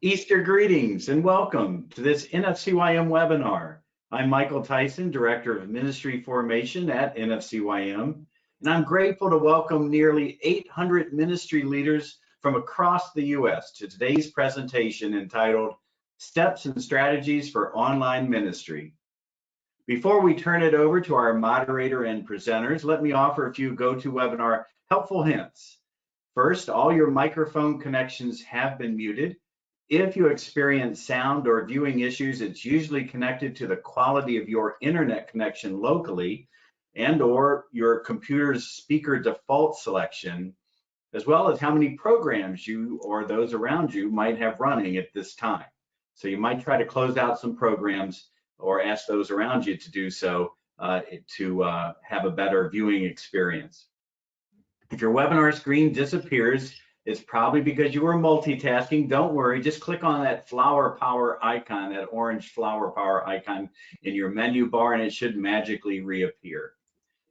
Easter greetings and welcome to this NFCYM webinar. I'm Michael Tyson, Director of Ministry Formation at NFCYM, and I'm grateful to welcome nearly 800 ministry leaders from across the U.S. to today's presentation entitled Steps and Strategies for Online Ministry. Before we turn it over to our moderator and presenters, let me offer a few GoToWebinar helpful hints. First, all your microphone connections have been muted. If you experience sound or viewing issues, it's usually connected to the quality of your internet connection locally and/or your computer's speaker default selection, as well as how many programs you or those around you might have running at this time. So you might try to close out some programs or ask those around you to do so to have a better viewing experience. If your webinar screen disappears, it's probably because you were multitasking. Don't worry, just click on that flower power icon, that orange flower power icon in your menu bar, and it should magically reappear.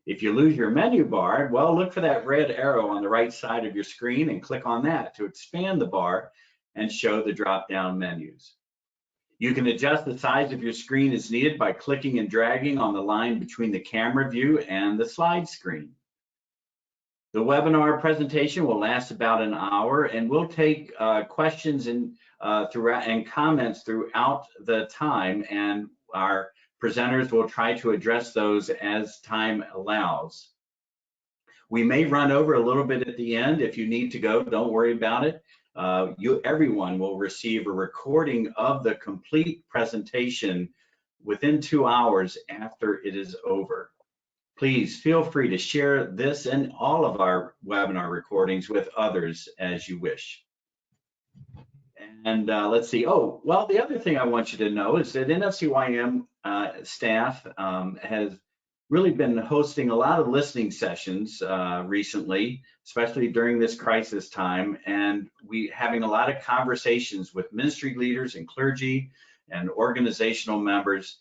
If you lose your menu bar, well, look for that red arrow on the right side of your screen and click on that to expand the bar and show the drop-down menus. You can adjust the size of your screen as needed by clicking and dragging on the line between the camera view and the slide screen. The webinar presentation will last about an hour, and we'll take questions and comments throughout the time, and our presenters will try to address those as time allows. We may run over a little bit at the end. If you need to go, don't worry about it. Everyone will receive a recording of the complete presentation within 2 hours after it is over. Please feel free to share this and all of our webinar recordings with others as you wish. And let's see. Oh, well, the other thing I want you to know is that NFCYM staff has really been hosting a lot of listening sessions recently, especially during this crisis time, and we having a lot of conversations with ministry leaders and clergy and organizational members,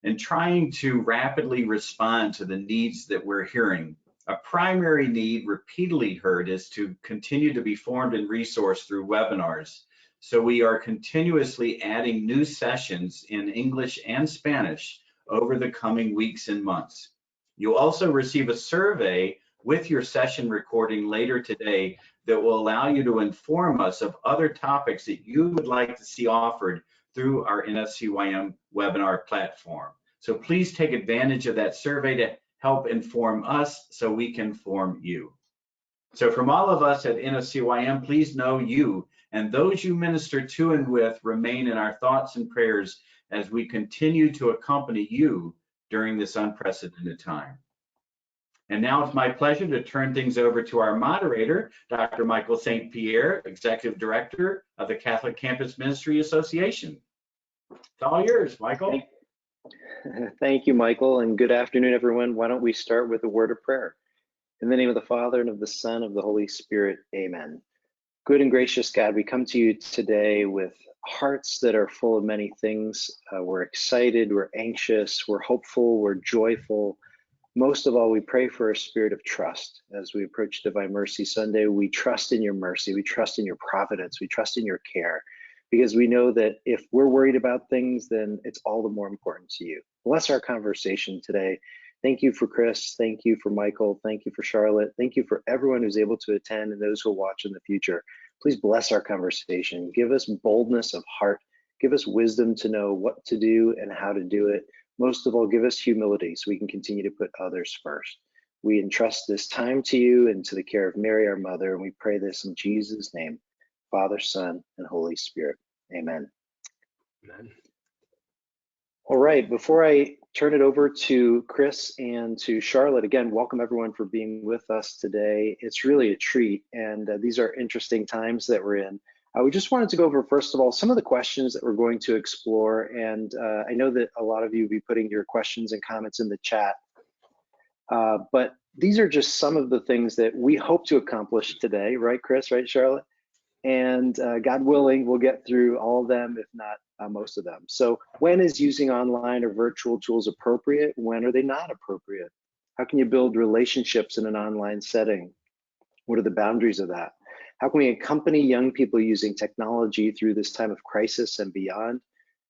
and trying to rapidly respond to the needs that we're hearing. A primary need repeatedly heard is to continue to be formed and resourced through webinars. So we are continuously adding new sessions in English and Spanish over the coming weeks and months. You'll also receive a survey with your session recording later today that will allow you to inform us of other topics that you would like to see offered through our NFCYM webinar platform. So please take advantage of that survey to help inform us so we can form you. So from all of us at NFCYM, please know you and those you minister to and with remain in our thoughts and prayers as we continue to accompany you during this unprecedented time. And now it's my pleasure to turn things over to our moderator, Dr. Michael St. Pierre, Executive Director of the Catholic Campus Ministry Association. It's all yours, Michael. Thank you, Michael, and good afternoon, everyone. Why don't we start with a word of prayer? In the name of the Father, and of the Son, and of the Holy Spirit, amen. Good and gracious God, we come to you today with hearts that are full of many things. We're excited, we're anxious, we're hopeful, we're joyful. Most of all, we pray for a spirit of trust. As we approach Divine Mercy Sunday, we trust in your mercy, we trust in your providence, we trust in your care, because we know that if we're worried about things, then it's all the more important to you. Bless our conversation today. Thank you for Chris, thank you for Michael, thank you for Charlotte, thank you for everyone who's able to attend and those who will watch in the future. Please bless our conversation. Give us boldness of heart. Give us wisdom to know what to do and how to do it. Most of all, give us humility so we can continue to put others first. We entrust this time to you and to the care of Mary, our mother, and we pray this in Jesus' name, Father, Son, and Holy Spirit. Amen. Amen. All right, before I turn it over to Chris and to Charlotte, again, welcome everyone for being with us today. It's really a treat, and these are interesting times that we're in. We just wanted to go over, first of all, some of the questions that we're going to explore, and I know that a lot of you will be putting your questions and comments in the chat, but these are just some of the things that we hope to accomplish today, right, Chris, right, Charlotte? And God willing, we'll get through all of them, if not most of them. So when is using online or virtual tools appropriate? When are they not appropriate? How can you build relationships in an online setting? What are the boundaries of that? How can we accompany young people using technology through this time of crisis and beyond?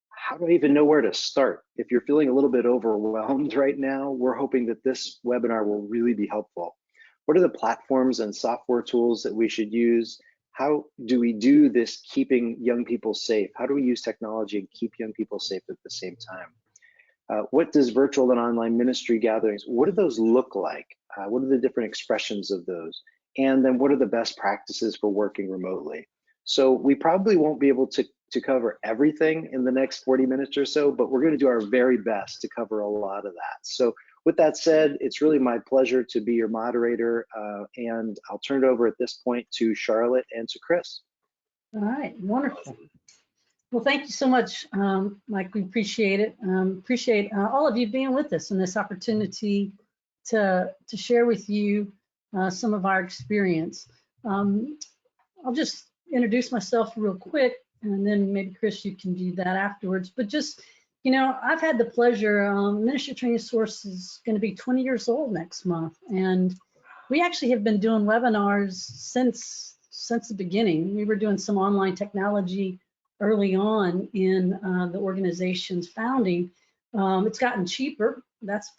How do I even know where to start? If you're feeling a little bit overwhelmed right now, we're hoping that this webinar will really be helpful. What are the platforms and software tools that we should use? How do we do this keeping young people safe? How do we use technology and keep young people safe at the same time? What does virtual and online ministry gatherings, what do those look like? What are the different expressions of those? And then what are the best practices for working remotely? So we probably won't be able to cover everything in the next 40 minutes or so, but we're going to do our very best to cover a lot of that. So with that said, it's really my pleasure to be your moderator, and I'll turn it over at this point to Charlotte and to Chris. All right, wonderful. Well, thank you so much, Mike. We appreciate it. Appreciate all of you being with us and this opportunity to share with you some of our experience. I'll just introduce myself real quick, and then maybe Chris, you can do that afterwards. But just, you know, I've had the pleasure, Ministry Training Source is going to be 20 years old next month, and we actually have been doing webinars since the beginning. We were doing some online technology early on in the organization's founding. It's gotten cheaper. That's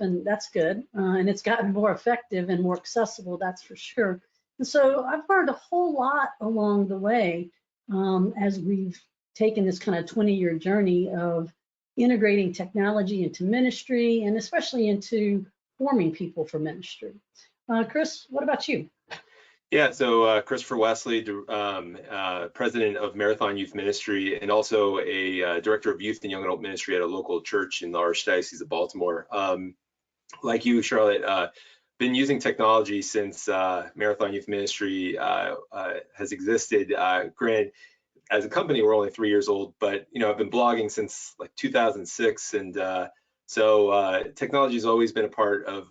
good, and it's gotten more effective and more accessible. That's for sure. And so I've learned a whole lot along the way as we've taken this kind of 20-year journey of integrating technology into ministry, and especially into forming people for ministry. Chris, what about you? Yeah, so Christopher Wesley, president of Marathon Youth Ministry, and also a director of youth and young adult ministry at a local church in the Archdiocese of Baltimore. Like you, Charlotte, been using technology since Marathon Youth Ministry has existed. Granted, as a company, we're only 3 years old, but you know, I've been blogging since like 2006, and so technology has always been a part of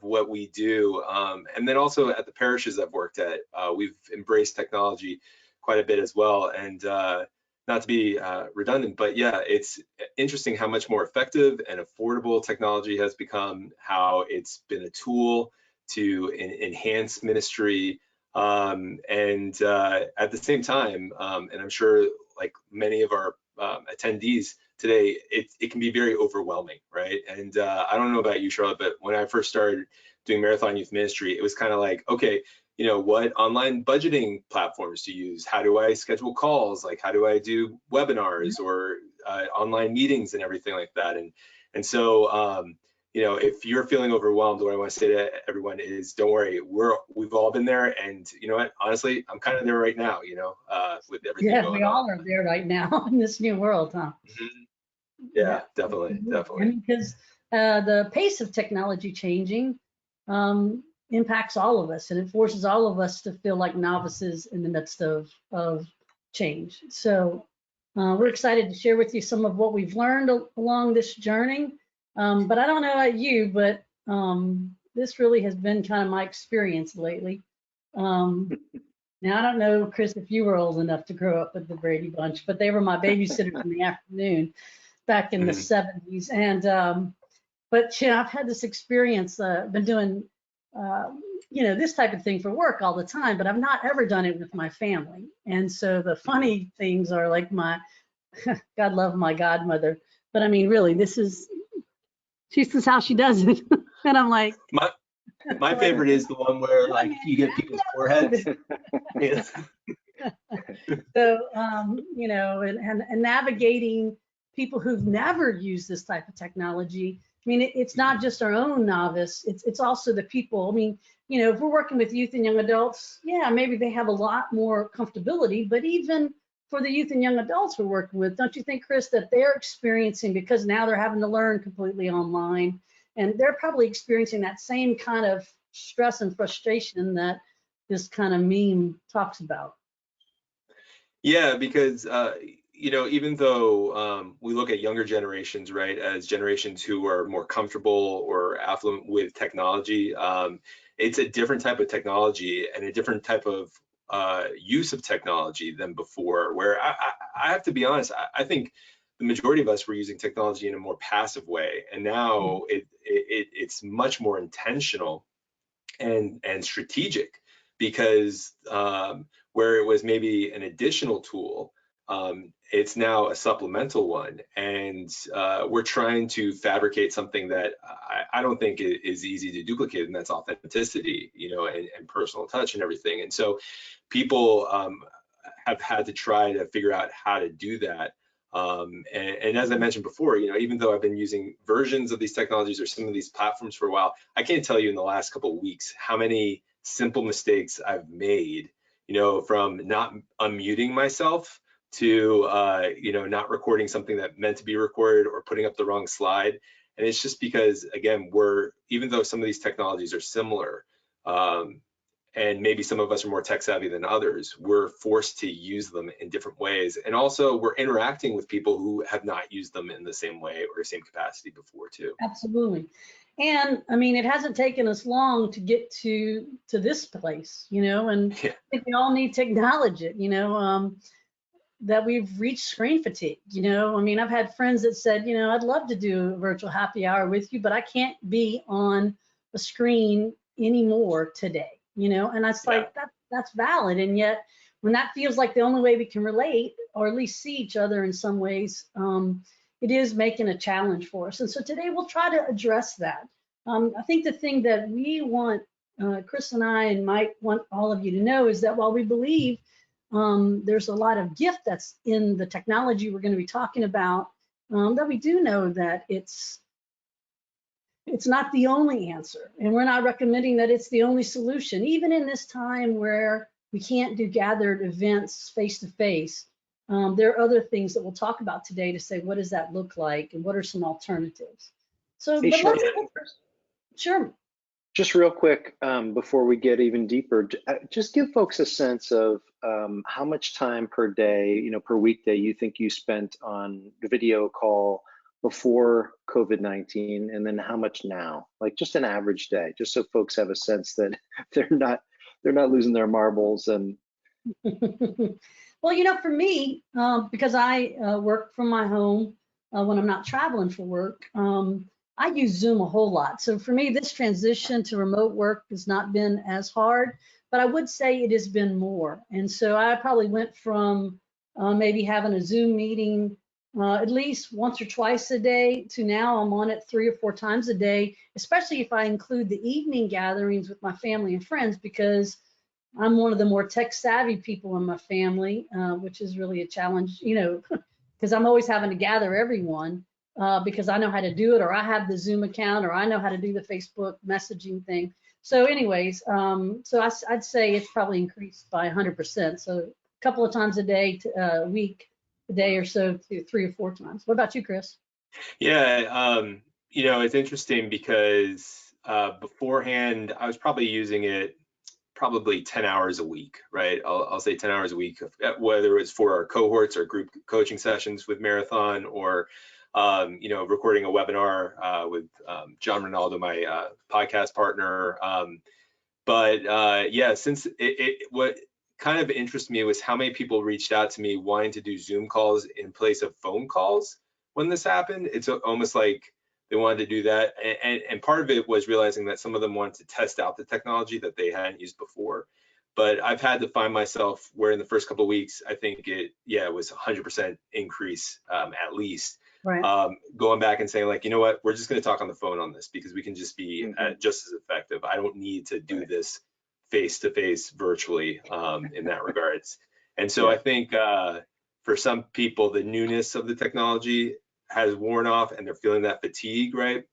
what we do. And then also at the parishes I've worked at, we've embraced technology quite a bit as well. And not to be redundant, but yeah, it's interesting how much more effective and affordable technology has become, how it's been a tool to enhance ministry. And at the same time, and I'm sure like many of our attendees today, it can be very overwhelming, right? And I don't know about you, Charlotte, but when I first started doing Marathon Youth Ministry, it was kind of like, okay, you know, what online budgeting platforms to use? How do I schedule calls? Like, how do I do webinars or online meetings and everything like that? And so, you know, if you're feeling overwhelmed, what I want to say to everyone is, don't worry, we've all been there, and you know what? Honestly, I'm kind of there right now. You know, with everything going on. Yeah, we all are there right now in this new world, huh? Mm-hmm. Yeah, definitely. I mean, because the pace of technology changing impacts all of us, and it forces all of us to feel like novices in the midst of change. So we're excited to share with you some of what we've learned along this journey. But I don't know about you, but this really has been kind of my experience lately. Now, I don't know, Chris, if you were old enough to grow up with the Brady Bunch, but they were my babysitters in the afternoon back in the 70s. And but you know, I've had this experience, been doing you know, this type of thing for work all the time, but I've not ever done it with my family. And so the funny things are like my God love my godmother, but I mean, really, this is how she does it. And I'm like, my favorite is the one where like you get people's foreheads. So you know, and navigating people who've never used this type of technology. I mean, it's not just our own novice, it's also the people. I mean, you know, if we're working with youth and young adults, yeah, maybe they have a lot more comfortability, but even for the youth and young adults we're working with, don't you think, Chris, that they're experiencing, because now they're having to learn completely online, and they're probably experiencing that same kind of stress and frustration that this kind of meme talks about? Yeah, because you know, even though we look at younger generations, right, as generations who are more comfortable or affluent with technology, it's a different type of technology and a different type of use of technology than before, where I have to be honest, I think the majority of us were using technology in a more passive way, and now it's much more intentional and strategic because where it was maybe an additional tool, it's now a supplemental one, and we're trying to fabricate something that I don't think is easy to duplicate, and that's authenticity, you know, and personal touch and everything. And so people have had to try to figure out how to do that. And as I mentioned before, you know, even though I've been using versions of these technologies or some of these platforms for a while, I can't tell you in the last couple of weeks how many simple mistakes I've made, you know, from not unmuting myself to, you know, not recording something that meant to be recorded or putting up the wrong slide. And it's just because, again, even though some of these technologies are similar, and maybe some of us are more tech savvy than others, we're forced to use them in different ways. And also we're interacting with people who have not used them in the same way or same capacity before too. Absolutely. And I mean, it hasn't taken us long to get to this place, you know, and Yeah. I think we all need to acknowledge it, you know, that we've reached screen fatigue, you know. I mean, I've had friends that said, you know, I'd love to do a virtual happy hour with you, but I can't be on a screen anymore today. You know, and it's like that's valid. And yet when that feels like the only way we can relate or at least see each other in some ways, it is making a challenge for us. And so today we'll try to address that. I think the thing that we want, Chris and I and Mike want all of you to know is that while we believe there's a lot of gift that's in the technology we're going to be talking about, that we do know that it's not the only answer, and we're not recommending that it's the only solution. Even in this time where we can't do gathered events face to face, there are other things that we'll talk about today to say, what does that look like and what are some alternatives? So, Hey, but sure. Just real quick, before we get even deeper, just give folks a sense of how much time per day, you know, per weekday you think you spent on the video call before COVID-19, and then how much now, like just an average day, just so folks have a sense that they're not losing their marbles. And well, you know, for me, because I work from my home when I'm not traveling for work, I use Zoom a whole lot. So for me, this transition to remote work has not been as hard, but I would say it has been more. And so I probably went from maybe having a Zoom meeting at least once or twice a day to now I'm on it 3 or 4 times a day, especially if I include the evening gatherings with my family and friends, because I'm one of the more tech savvy people in my family, which is really a challenge, you know, because I'm always having to gather everyone because I know how to do it, or I have the Zoom account, or I know how to do the Facebook messaging thing. So anyways, so I'd say it's probably increased by 100%. So a couple of times a day, a week, a day or so to 3 or 4 times. What about you, Chris? Yeah, you know, it's interesting because beforehand, I was probably using it probably 10 hours a week, right? I'll say 10 hours a week, whether it's for our cohorts or group coaching sessions with Marathon, or you know, recording a webinar with John Ronaldo, my podcast partner. But yeah, since what kind of interested me was how many people reached out to me wanting to do Zoom calls in place of phone calls when this happened. It's almost like they wanted to do that. And part of it was realizing that some of them wanted to test out the technology that they hadn't used before. But I've had to find myself where in the first couple of weeks, I think it was 100% increase at least. Right. Going back and saying like, you know what, we're just going to talk on the phone on this because we can just be just as effective. I don't need to do this face-to-face virtually in that regards. And so I think for some people, the newness of the technology has worn off and they're feeling that fatigue, right?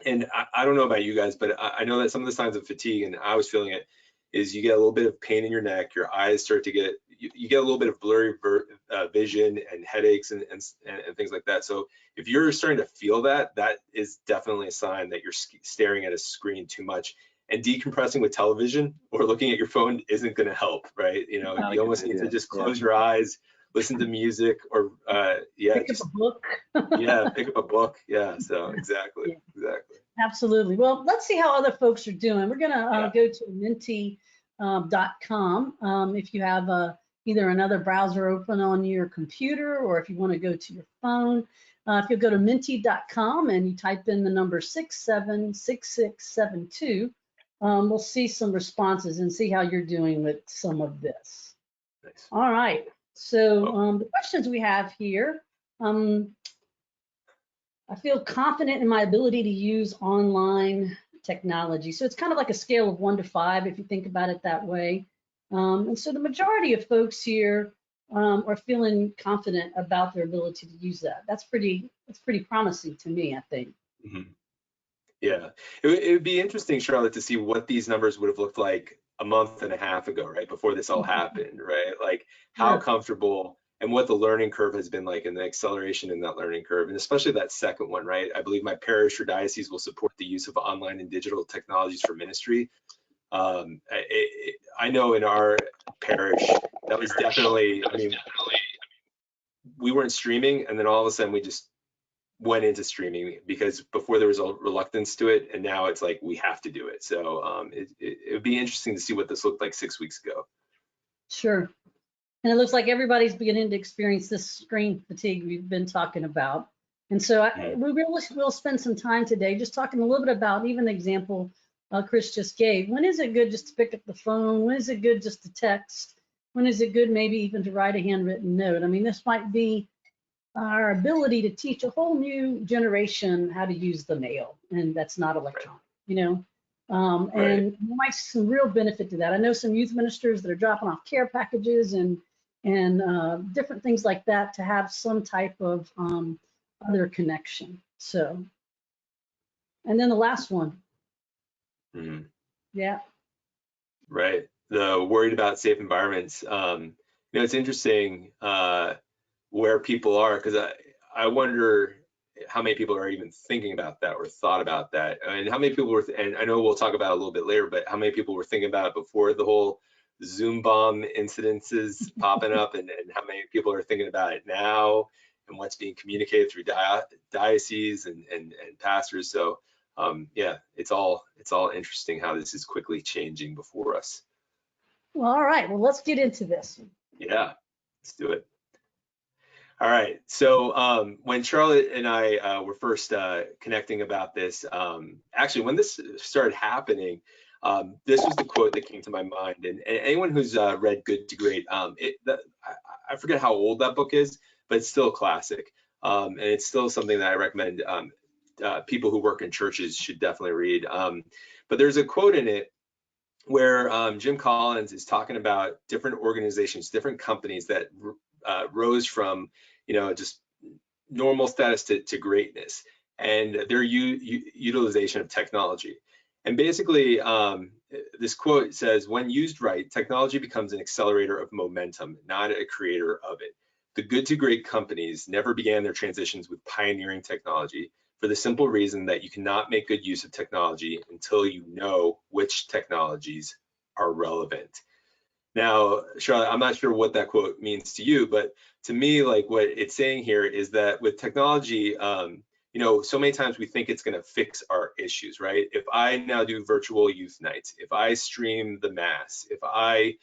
And I don't know about you guys, but I know that some of the signs of fatigue, and I was feeling it, is you get a little bit of pain in your neck, your eyes start to get, you get a little bit of blurry vision and headaches and things like that. So if you're starting to feel that, that is definitely a sign that you're staring at a screen too much. And decompressing with television or looking at your phone isn't going to help, right? You know, you almost need to just close your eyes, listen to music, or pick up a book. Pick up a book. Yeah, so exactly. Absolutely. Well, let's see how other folks are doing. We're gonna go to menti.com. If you have either another browser open on your computer, or if you want to go to your phone, if you go to menti.com and you type in the number 676672, we'll see some responses and see how you're doing with some of this. Nice. All right. So the questions we have here, I feel confident in my ability to use online technology. So it's kind of like a scale of 1 to 5, if you think about it that way. And so the majority of folks here are feeling confident about their ability to use that. That's pretty promising to me, I think. Mm-hmm. Yeah, it would be interesting, Charlotte, to see what these numbers would have looked like a month and a half ago, right, before this all happened, right? Like how comfortable and what the learning curve has been like and the acceleration in that learning curve, and especially that second one, right? I believe my parish or diocese will support the use of online and digital technologies for ministry. I know in our parish, that was definitely, I mean, we weren't streaming, and then all of a sudden we just went into streaming, because before there was a reluctance to it, and now it's like we have to do it. So it would be interesting to see what this looked like 6 weeks ago. Sure. And it looks like everybody's beginning to experience this screen fatigue we've been talking about. And so we'll spend some time today just talking a little bit about even the example Chris just gave. When is it good just to pick up the phone? When is it good just to text? When is it good maybe even to write a handwritten note? I mean, this might be our ability to teach a whole new generation how to use the mail, and that's not electronic, you know. And there might be some real benefit to that. I know some youth ministers that are dropping off care packages and different things like that to have some type of other connection. So, and then the last one. Mm-hmm. Yeah. Right. The worried about safe environments. You know, it's interesting where people are, because I wonder how many people are even thinking about that or thought about that, and how many people were, and I know we'll talk about it a little bit later, but how many people were thinking about it before the whole Zoom bomb incidences popping up, and how many people are thinking about it now, and what's being communicated through dioceses and pastors. So yeah, it's all interesting how this is quickly changing before us. Well, all right. Well, let's get into this. Yeah, let's do it. All right. So when Charlotte and I were first connecting about this, actually, when this started happening, this was the quote that came to my mind. And anyone who's read Good to Great, I forget how old that book is, but it's still a classic. And it's still something that I recommend people who work in churches should definitely read. But there's a quote in it where Jim Collins is talking about different organizations, different companies that rose from, you know, just normal status to greatness, and their utilization of technology. And basically, this quote says, when used right, technology becomes an accelerator of momentum, not a creator of it. The good to great companies never began their transitions with pioneering technology, for the simple reason that you cannot make good use of technology until you know which technologies are relevant. Now, Charlotte, I'm not sure what that quote means to you, but to me, like what it's saying here is that with technology, you know, so many times we think it's going to fix our issues, right? If I now do virtual youth nights, if I stream the mass, if I,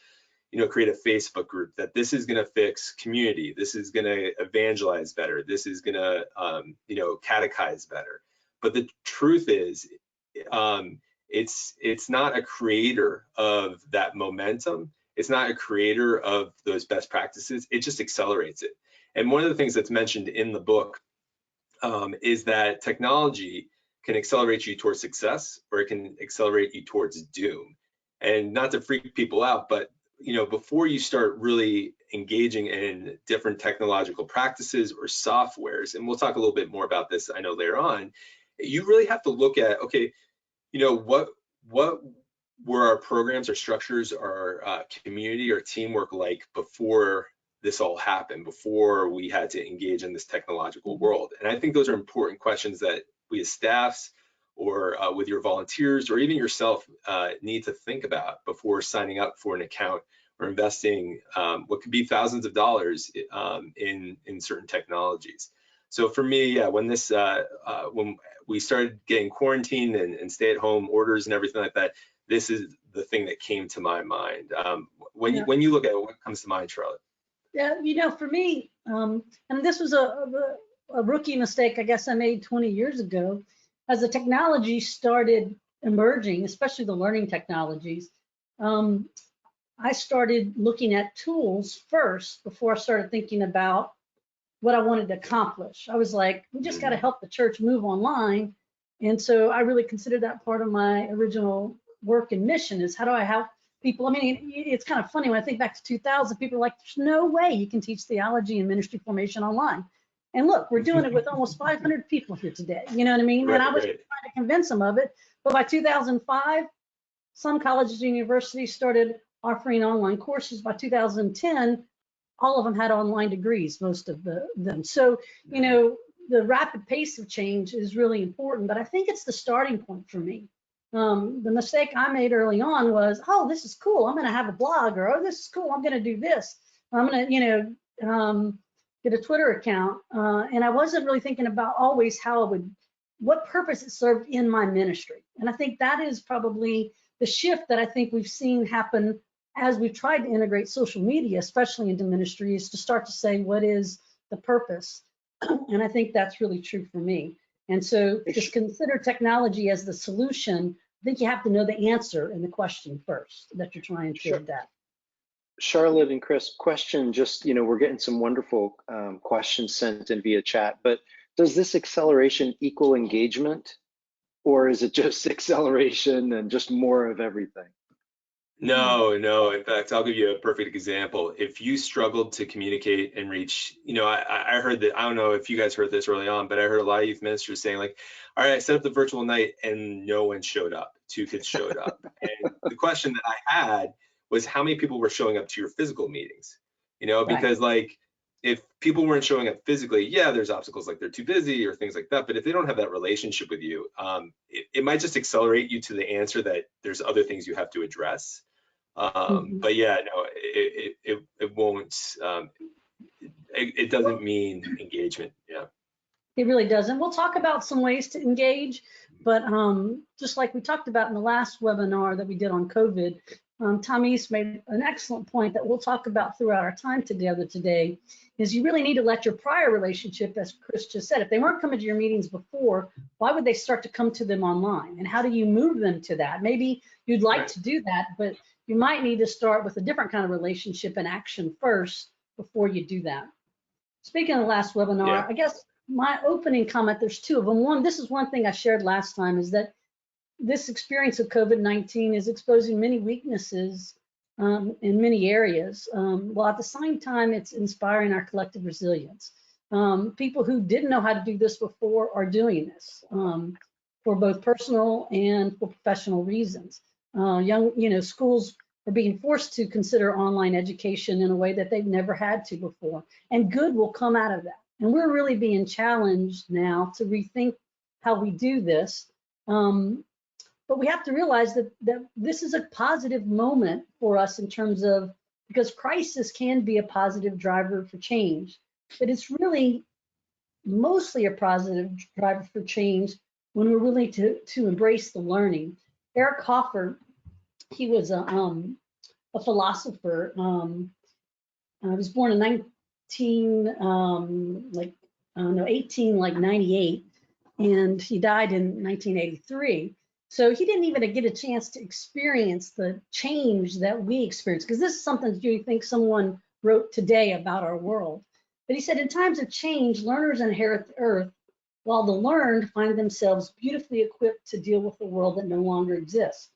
you know, create a Facebook group, that this is going to fix community, this is going to evangelize better, this is going to, you know, catechize better. But the truth is, it's not a creator of that momentum. It's not a creator of those best practices. It just accelerates it. And one of the things that's mentioned in the book is that technology can accelerate you towards success, or it can accelerate you towards doom. And not to freak people out, but you know, before you start really engaging in different technological practices or softwares, and we'll talk a little bit more about this, I know, later on, you really have to look at, okay, you know, what were our programs, our structures, our community, our teamwork like before this all happened, before we had to engage in this technological world? And I think those are important questions that we as staffs, or with your volunteers, or even yourself, need to think about before signing up for an account or investing what could be thousands of dollars in certain technologies. So for me, yeah, when this when we started getting quarantined and stay-at-home orders and everything like that, this is the thing that came to my mind. When you look at it, what comes to mind, Charlotte? Yeah, you know, for me, and this was a rookie mistake I guess I made 20 years ago. As the technology started emerging, especially the learning technologies, I started looking at tools first before I started thinking about what I wanted to accomplish. I was like, we just got to help the church move online. And so I really considered that part of my original work and mission is how do I help people? I mean, it's kind of funny when I think back to 2000, people are like, there's no way you can teach theology and ministry formation online. And look, we're doing it with almost 500 people here today. You know what I mean? Right, and I was trying to convince them of it. But by 2005, some colleges and universities started offering online courses. By 2010, all of them had online degrees, most of them. So, you know, the rapid pace of change is really important, but I think it's the starting point for me. The mistake I made early on was, oh, this is cool, I'm going to have a blog, or oh, this is cool, I'm going to do this. I'm going to, you know, get a Twitter account. And I wasn't really thinking about always how I would, what purpose it served in my ministry. And I think that is probably the shift that I think we've seen happen as we've tried to integrate social media, especially into ministry, is to start to say, what is the purpose? And I think that's really true for me. And so just consider technology as the solution. I think you have to know the answer and the question first that you're trying to adapt. Charlotte and Chris, question, just, you know, we're getting some wonderful questions sent in via chat, but does this acceleration equal engagement, or is it just acceleration and just more of everything? No, no. In fact, I'll give you a perfect example. If you struggled to communicate and reach, you know, I heard that, I don't know if you guys heard this early on, but I heard a lot of youth ministers saying like, all right, I set up the virtual night and no one showed up. 2 kids showed up. And the question that I had was how many people were showing up to your physical meetings? You know, because like if people weren't showing up physically, yeah, there's obstacles like they're too busy or things like that. But if they don't have that relationship with you, it might just accelerate you to the answer that there's other things you have to address. But yeah, no, it won't, it doesn't mean engagement. Yeah. It really doesn't. We'll talk about some ways to engage, but just like we talked about in the last webinar that we did on COVID, Tom East made an excellent point that we'll talk about throughout our time together today, is you really need to let your prior relationship, as Chris just said, if they weren't coming to your meetings before, why would they start to come to them online? And how do you move them to that? Maybe you'd like to do that, but you might need to start with a different kind of relationship and action first before you do that. Speaking of the last webinar, I guess my opening comment, there's 2 of them. One, this is one thing I shared last time, is that this experience of COVID-19 is exposing many weaknesses in many areas, while at the same time, it's inspiring our collective resilience. People who didn't know how to do this before are doing this for both personal and for professional reasons. Schools are being forced to consider online education in a way that they've never had to before, and good will come out of that. And we're really being challenged now to rethink how we do this. But we have to realize that this is a positive moment for us in terms of, because crisis can be a positive driver for change, but it's really mostly a positive driver for change when we're willing to embrace the learning. Eric Hoffer, he was a philosopher. He was born in 1898, and he died in 1983. So he didn't even get a chance to experience the change that we experienced, because this is something that you think someone wrote today about our world. But he said, in times of change, learners inherit the earth, while the learned find themselves beautifully equipped to deal with the world that no longer exists.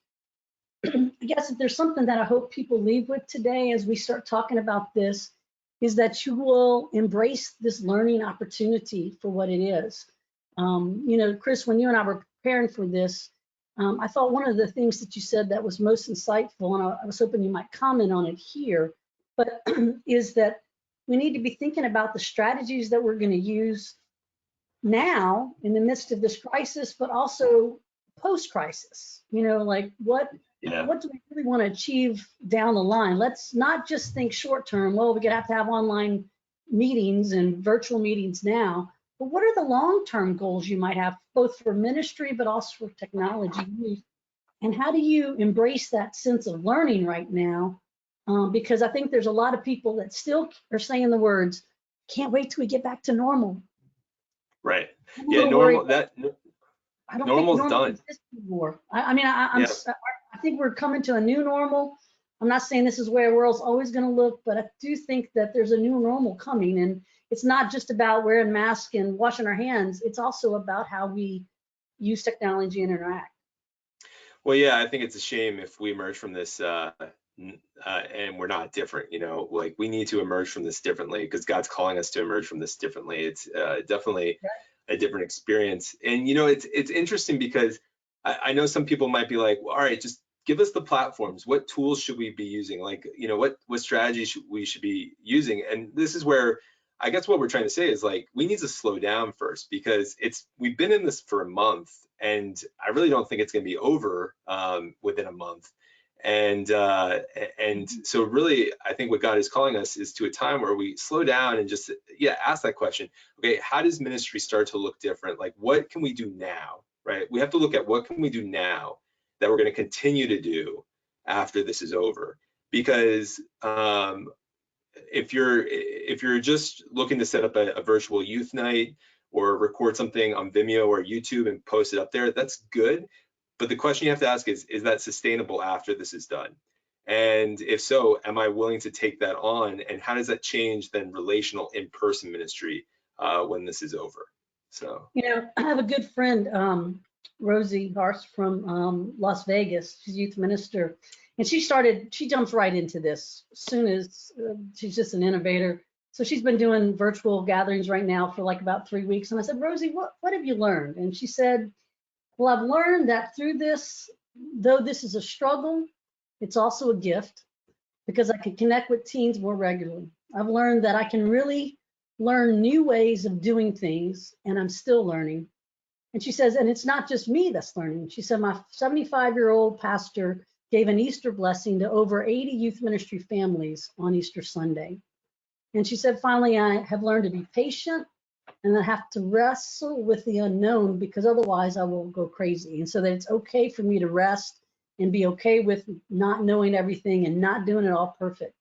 I guess if there's something that I hope people leave with today as we start talking about this, is that you will embrace this learning opportunity for what it is. You know, Chris, when you and I were preparing for this, I thought one of the things that you said that was most insightful, and I was hoping you might comment on it here, but is that we need to be thinking about the strategies that we're going to use now in the midst of this crisis, but also post-crisis. You know, like what do we really want to achieve down the line? Let's not just think short-term, well, we're going to have online meetings and virtual meetings now. But what are the long-term goals you might have, both for ministry, but also for technology use? And how do you embrace that sense of learning right now? Because I think there's a lot of people that still are saying the words, can't wait till we get back to normal. Right. Yeah, normal, I don't Normal's think normal done. exists anymore. I mean, I think we're coming to a new normal. I'm not saying this is where the world's always going to look, but I do think that there's a new normal coming, and it's not just about wearing masks and washing our hands. It's also about how we use technology and interact. Well, yeah, I think it's a shame if we emerge from this and we're not different, like we need to emerge from this differently because God's calling us to emerge from this differently. It's definitely a different experience. And, it's interesting because I know some people might be like, well, all right, just give us the platforms. What tools should we be using? Like, what strategies we should be using? And this is where I guess what we're trying to say is like, we need to slow down first because we've been in this for a month and I really don't think it's going to be over within a month. And so really, I think what God is calling us is to a time where we slow down and just, ask that question. Okay, how does ministry start to look different? Like, what can we do now, right? We have to look at what can we do now that we're going to continue to do after this is over. Because if you're just looking to set up a virtual youth night or record something on Vimeo or YouTube and post it up there, that's good. But the question you have to ask is that sustainable after this is done? And if so, am I willing to take that on? And how does that change then relational in-person ministry when this is over? So, I have a good friend, Rosie Hars from Las Vegas. She's a youth minister. And she jumps right into this as soon as she's just an innovator. So she's been doing virtual gatherings right now for like about 3 weeks. And I said, Rosie, what have you learned? And she said, well, I've learned that through this, though this is a struggle, it's also a gift because I can connect with teens more regularly. I've learned that I can really learn new ways of doing things, and I'm still learning. And she says, and it's not just me that's learning. She said, my 75-year-old pastor gave an Easter blessing to over 80 youth ministry families on Easter Sunday. And she said, finally, I have learned to be patient and I have to wrestle with the unknown because otherwise I will go crazy. And so that it's okay for me to rest and be okay with not knowing everything and not doing it all perfect.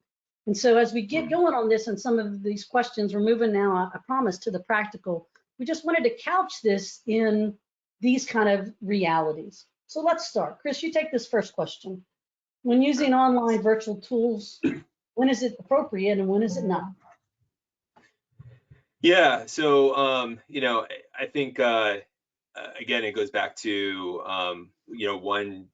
And so as we get going on this and some of these questions, we're moving now, I promise, to the practical. We just wanted to couch this in these kind of realities. So let's start. Chris, you take this first question. When using online virtual tools, when is it appropriate and when is it not? Yeah, so, I think, again, it goes back to, one,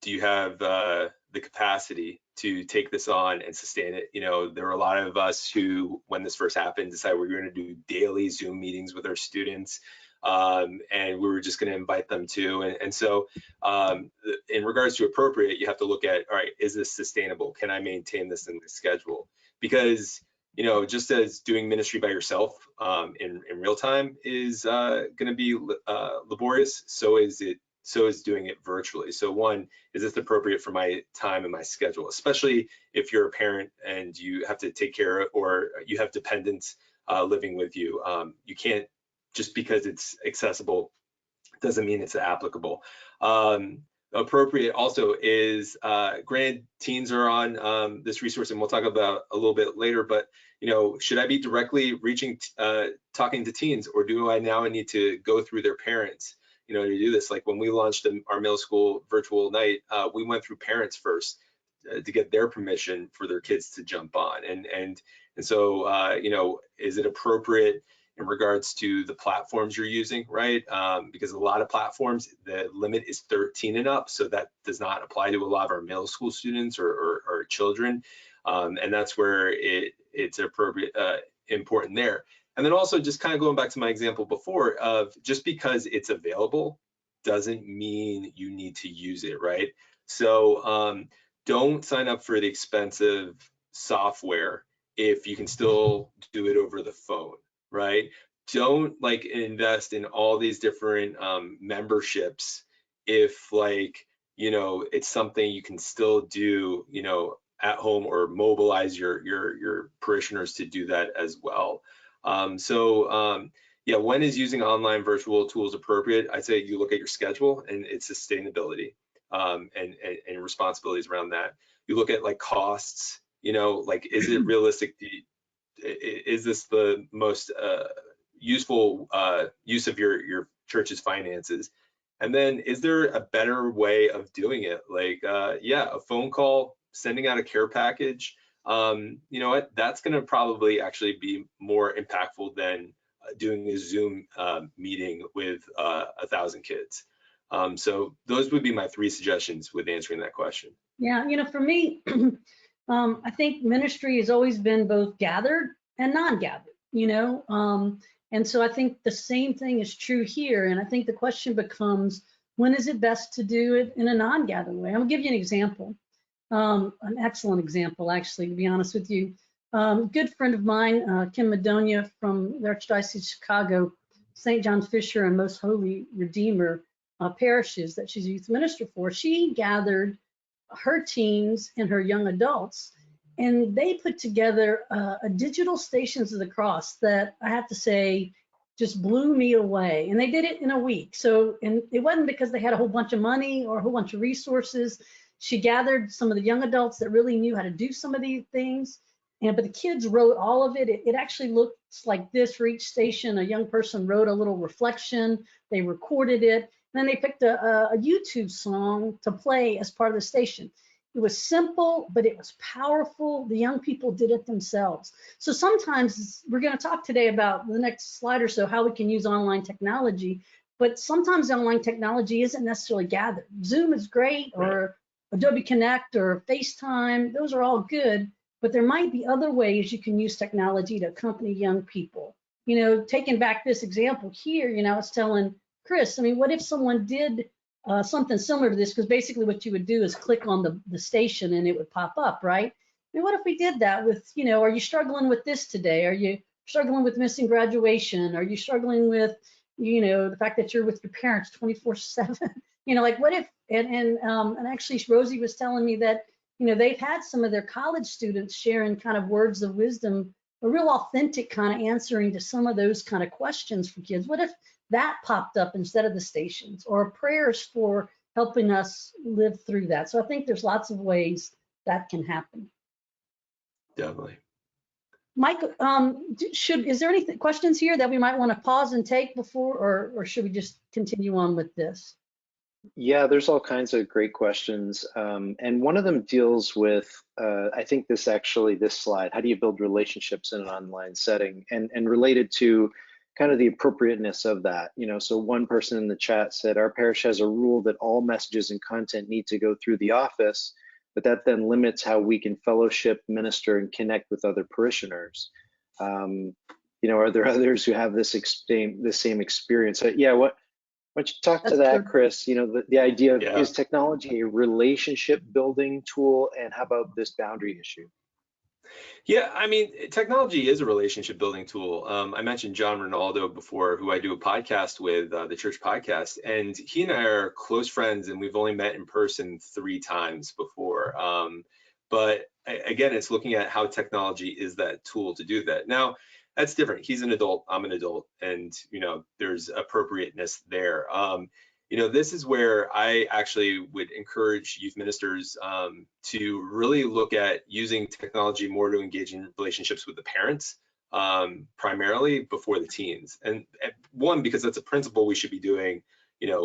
do you have the capacity to take this on and sustain it? There were a lot of us who, when this first happened, decided we were going to do daily Zoom meetings with our students. And we were just going to invite them to. And so in regards to appropriate, you have to look at, all right, is this sustainable? Can I maintain this in the schedule? Because, just as doing ministry by yourself in real time is going to be laborious, so is doing it virtually. So one, is this appropriate for my time and my schedule, especially if you're a parent and you have to take care of, or you have dependents living with you. You can't, just because it's accessible doesn't mean it's applicable. Appropriate also is, granted, teens are on this resource, and we'll talk about a little bit later, but should I be directly talking to teens, or do I now need to go through their parents, to do this? Like when we launched our middle school virtual night, we went through parents first to get their permission for their kids to jump on. And so, is it appropriate in regards to the platforms you're using, right? Because a lot of platforms, the limit is 13 and up, so that does not apply to a lot of our middle school students or children, and that's where it's appropriate, important there. And then also, just kind of going back to my example before of just because it's available doesn't mean you need to use it, right? So don't sign up for the expensive software if you can still do it over the phone, right? Don't invest in all these different memberships if it's something you can still do at home, or mobilize your parishioners to do that as well. Yeah, when is using online virtual tools appropriate? I'd say you look at your schedule and its sustainability and responsibilities around that. You look at costs, is it realistic? Is this the most useful use of your church's finances? And then is there a better way of doing it? Like, yeah, a phone call, sending out a care package. You know what? That's going to probably actually be more impactful than doing a Zoom meeting with 1,000 kids. So those would be my 3 suggestions with answering that question. Yeah, for me, I think ministry has always been both gathered and non-gathered, and so I think the same thing is true here. And I think the question becomes, when is it best to do it in a non-gathered way? I'm gonna give you an example, an excellent example, actually, to be honest with you. Good friend of mine, Kim Madonia from the Archdiocese of Chicago, St. John Fisher and Most Holy Redeemer parishes that she's a youth minister for, she gathered her teens and her young adults, and they put together a digital Stations of the Cross that I have to say just blew me away. And they did it in a week. So, and it wasn't because they had a whole bunch of money or a whole bunch of resources. She gathered some of the young adults that really knew how to do some of these things. But the kids wrote all of it. It actually looks like this for each station. A young person wrote a little reflection. They recorded it. Then they picked a YouTube song to play as part of the station. It was simple, but it was powerful. The young people did it themselves. So sometimes we're going to talk today about the next slide or so, how we can use online technology, but sometimes online technology isn't necessarily gathered. Zoom is great, or Adobe Connect or FaceTime. Those are all good, but there might be other ways you can use technology to accompany young people. Taking back this example here, I was telling Chris, I mean, what if someone did something similar to this? Because basically what you would do is click on the station and it would pop up, right? I mean, what if we did that with, are you struggling with this today? Are you struggling with missing graduation? Are you struggling with, the fact that you're with your parents 24/7? Like what if, and actually Rosie was telling me that, they've had some of their college students sharing kind of words of wisdom, a real authentic kind of answering to some of those kind of questions for kids. What if that popped up instead of the stations, or prayers for helping us live through that? So I think there's lots of ways that can happen. Definitely. Mike, is there any questions here that we might want to pause and take before, or should we just continue on with this? Yeah, there's all kinds of great questions. And one of them deals with, I think this slide, how do you build relationships in an online setting, and related to kind of the appropriateness of that. So one person in the chat said, our parish has a rule that all messages and content need to go through the office, but that then limits how we can fellowship, minister, and connect with other parishioners. Are there others who have this same experience? Yeah, why don't you talk to that, Chris? The idea of, is technology a relationship building tool, and how about this boundary issue? Yeah, I mean, technology is a relationship building tool. I mentioned John Ronaldo before, who I do a podcast with, the church podcast, and he and I are close friends, and we've only met in person 3 times before. But again, it's looking at how technology is that tool to do that. Now, that's different. He's an adult, I'm an adult, and there's appropriateness there. This is where I actually would encourage youth ministers to really look at using technology more to engage in relationships with the parents, primarily before the teens. And one, because that's a principle we should be doing,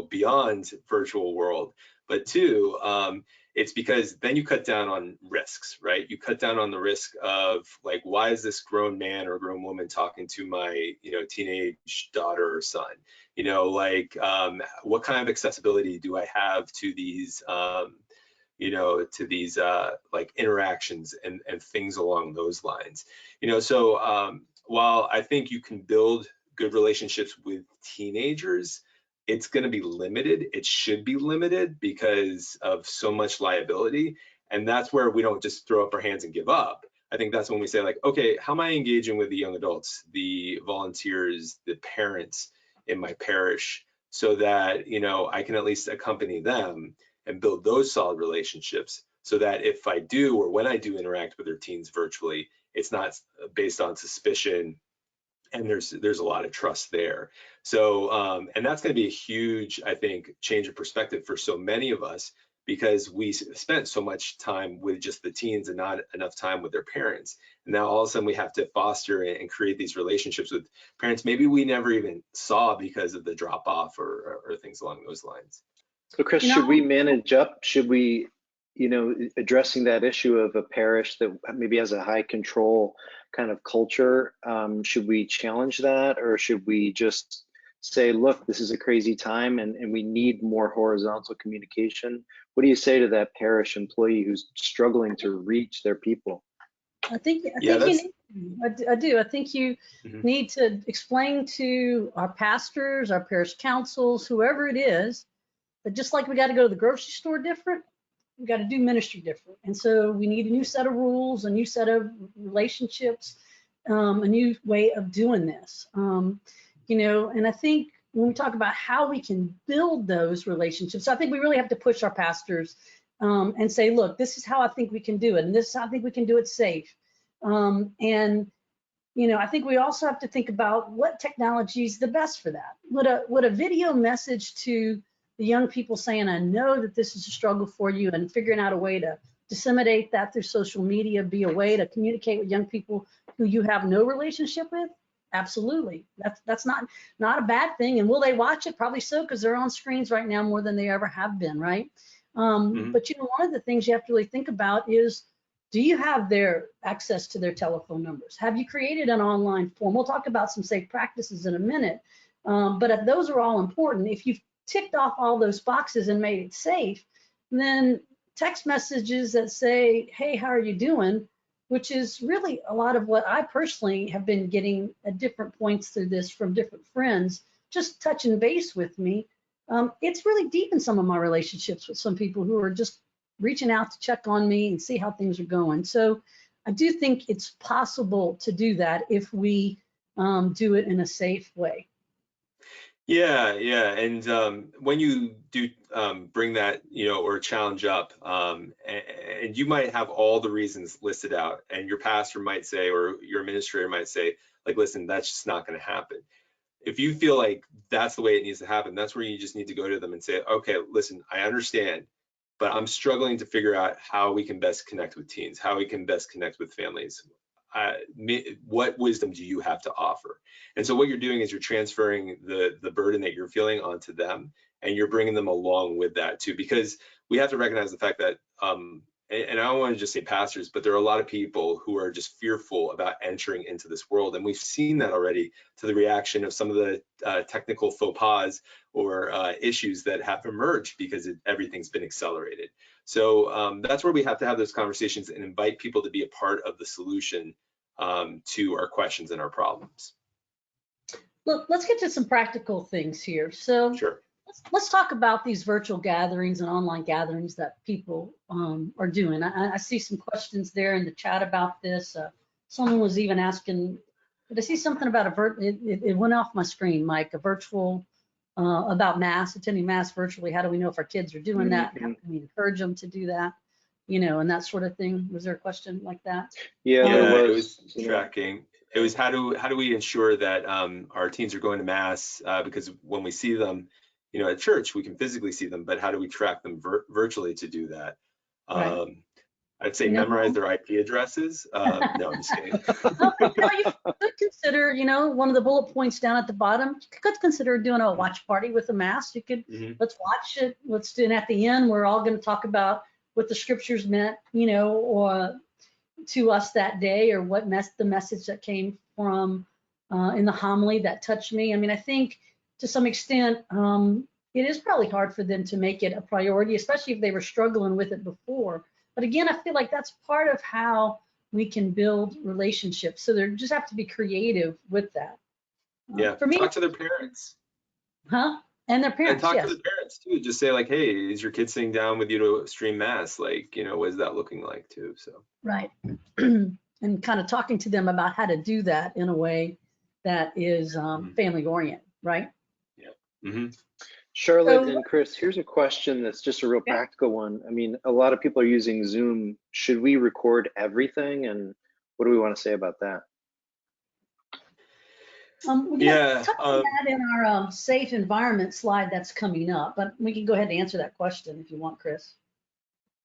beyond virtual world. But 2, it's because then you cut down on risks, right? You cut down on the risk of, like, why is this grown man or grown woman talking to my, teenage daughter or son? What kind of accessibility do I have to these, like interactions and things along those lines? So while I think you can build good relationships with teenagers, it's going to be limited. It should be limited because of so much liability. And that's where we don't just throw up our hands and give up. I think that's when we say, like, okay, how am I engaging with the young adults, the volunteers, the parents in my parish, so that, I can at least accompany them and build those solid relationships, so that if I do, or when I do interact with their teens virtually, it's not based on suspicion, and there's a lot of trust there. So, and that's going to be a huge, I think, change of perspective for so many of us, because we spent so much time with just the teens and not enough time with their parents. And now all of a sudden we have to foster and create these relationships with parents maybe we never even saw because of the drop off or things along those lines. So Chris, should we manage up? Should we, addressing that issue of a parish that maybe has a high control kind of culture, should we challenge that, or should we just say, look, this is a crazy time and we need more horizontal communication? What do you say to that parish employee who's struggling to reach their people? I think you need to explain to our pastors, our parish councils, whoever it is, that just like we got to go to the grocery store different, we got to do ministry different. And so we need a new set of rules, a new set of relationships, a new way of doing this. And I think when we talk about how we can build those relationships, I think we really have to push our pastors and say, look, this is how I think we can do it. And this is how I think we can do it safe. I think we also have to think about what technology is the best for that. Would a video message to the young people saying, I know that this is a struggle for you, and figuring out a way to disseminate that through social media be a way to communicate with young people who you have no relationship with? Absolutely. That's not a bad thing. And will they watch it? Probably so, because they're on screens right now more than they ever have been, right? But one of the things you have to really think about is, do you have their access to their telephone numbers? Have you created an online form? We'll talk about some safe practices in a minute, but if those are all important. If you've ticked off all those boxes and made it safe, then text messages that say, hey, how are you doing? Which is really a lot of what I personally have been getting at different points through this from different friends, just touching base with me. It's really deepened some of my relationships with some people who are just reaching out to check on me and see how things are going. So I do think it's possible to do that if we do it in a safe way. Yeah. And when you do bring that, or challenge up, and you might have all the reasons listed out, and your pastor might say, or your administrator might say, like, listen, that's just not going to happen. If you feel like that's the way it needs to happen, that's where you just need to go to them and say, okay, listen, I understand, but I'm struggling to figure out how we can best connect with teens, how we can best connect with families. What wisdom do you have to offer? And so what you're doing is you're transferring the burden that you're feeling onto them, and you're bringing them along with that too, because we have to recognize the fact that, and I don't want to just say pastors, but there are a lot of people who are just fearful about entering into this world. And we've seen that already to the reaction of some of the technical faux pas or issues that have emerged because everything's been accelerated. So that's where we have to have those conversations and invite people to be a part of the solution to our questions and our problems. Look, let's get to some practical things here. So sure. Let's talk about these virtual gatherings and online gatherings that people are doing. I see some questions there in the chat about this. Someone was even asking, did I see something about it went off my screen, Mike, a virtual, about mass, attending mass virtually. How do we know if our kids are doing that? How can we encourage them to do that? And that sort of thing. Was there a question like that? Yeah, it was tracking. It was how do we ensure that our teens are going to mass, because when we see them, at church, we can physically see them, but how do we track them virtually to do that? Right. I'd say memorize their IP addresses. No, I'm just kidding. You could consider, one of the bullet points down at the bottom, you could consider doing a watch party with a mass. You could, let's watch it. Let's do it at the end. We're all going to talk about what the scriptures meant, or to us that day, or what the message that came from in the homily that touched me. I mean, I think to some extent, it is probably hard for them to make it a priority, especially if they were struggling with it before. But again, I feel like that's part of how we can build relationships. So they just have to be creative with that. Yeah, for me, talk to their parents. And their parents, and talk to the parents too. Just say like, hey, is your kid sitting down with you to stream mass? Like, what is that looking like too? So right. And kind of talking to them about how to do that in a way that is family oriented, right? Yeah. Charlotte and Chris, here's a question that's just a real practical one. I mean, a lot of people are using Zoom. Should we record everything? And what do we want to say about that? We're going to touch on that in our safe environment slide that's coming up, but we can go ahead and answer that question if you want, Chris.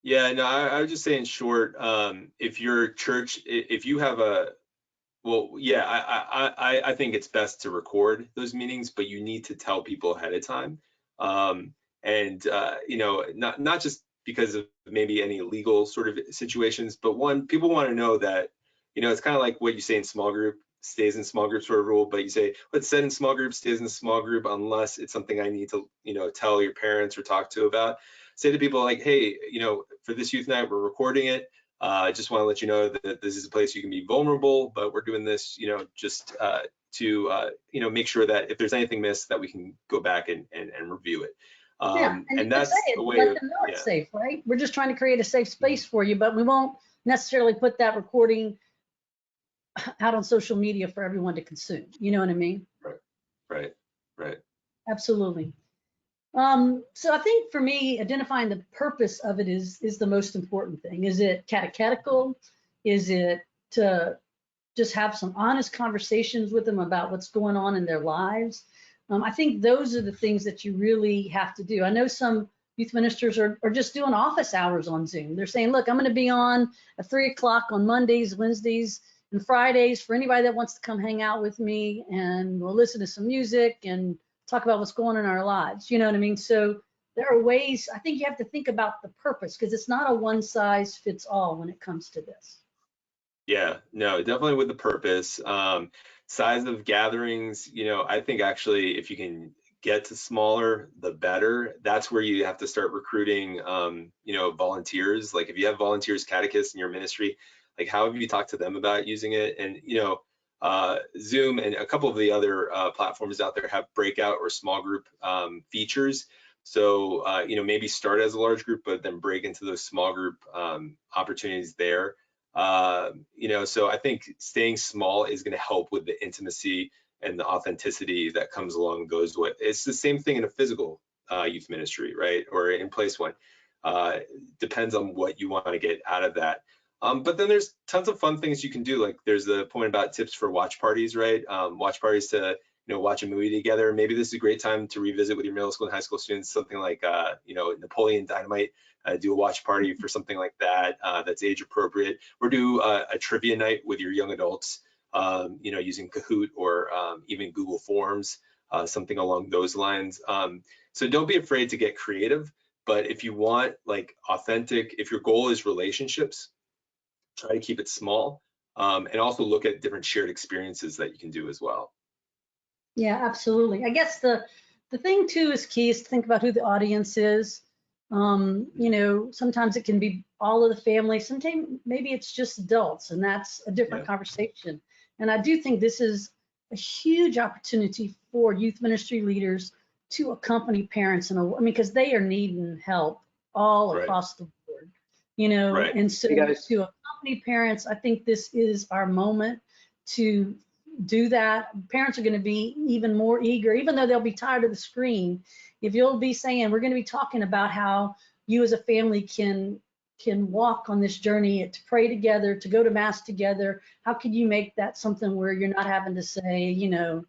Yeah, no, I would just say in short, if your church, if you have a, well, yeah, I think it's best to record those meetings, but you need to tell people ahead of time. And you know, not just because of maybe any legal sort of situations, but one, people want to know that, you know, it's kind of like what you say in small group stays in small group sort of rule, but you say what's said in small group stays in small group unless it's something I need to, you know, tell your parents or talk to about. Say to people like, hey, you know, for this youth night, we're recording it. I just want to let you know that this is a place you can be vulnerable, but we're doing this, you know, just to, you know, make sure that if there's anything missed, that we can go back and review it. Yeah, and you can that's say it, a way let of, them know yeah. it's safe, right? We're just trying to create a safe space for you, but we won't necessarily put that recording out on social media for everyone to consume. You know what I mean? Right. Absolutely. So I think for me, identifying the purpose of it is the most important thing. Is it catechetical? Is it to just have some honest conversations with them about what's going on in their lives? I think those are the things that you really have to do. I know some youth ministers are just doing office hours on Zoom. They're saying, look, I'm going to be on at 3 o'clock on Mondays, Wednesdays, and Fridays for anybody that wants to come hang out with me, and we'll listen to some music and talk about what's going on in our lives. You know what I mean? So there are ways, I think you have to think about the purpose, because it's not a one size fits all when it comes to this. Yeah, no, definitely with the purpose. Size of gatherings, you know, I think actually if you can get to smaller, the better. That's where you have to start recruiting, you know, volunteers. Like if you have volunteers, catechists in your ministry, like how have you talked to them about using it? And, you know, Zoom and a couple of the other platforms out there have breakout or small group features. So, you know, maybe start as a large group, but then break into those small group opportunities there. You know, so I think staying small is going to help with the intimacy and the authenticity that comes along and goes with. It's the same thing in a physical youth ministry, right? Or in place one. Depends on what you want to get out of that. But then there's tons of fun things you can do. Like there's the point about tips for watch parties, right? Watch parties to, you know, watch a movie together. Maybe this is a great time to revisit with your middle school and high school students, something like, you know, Napoleon Dynamite. Do a watch party for something like that that's age appropriate, or do a trivia night with your young adults, you know, using Kahoot or even Google Forms, something along those lines. So don't be afraid to get creative, but if you want like authentic, if your goal is relationships, try to keep it small, and also look at different shared experiences that you can do as well. Yeah, absolutely. I guess the thing too is key is to think about who the audience is. You know, sometimes it can be all of the family. Sometimes maybe it's just adults, and that's a different conversation. And I do think this is a huge opportunity for youth ministry leaders to accompany parents in a, I mean, because they are needing help all across the board, you know, and so to accompany parents, I think this is our moment to do that. Parents are going to be even more eager, even though they'll be tired of the screen. If you'll be saying, we're going to be talking about how you as a family can walk on this journey, to pray together, to go to mass together. How can you make that something where you're not having to say, you know,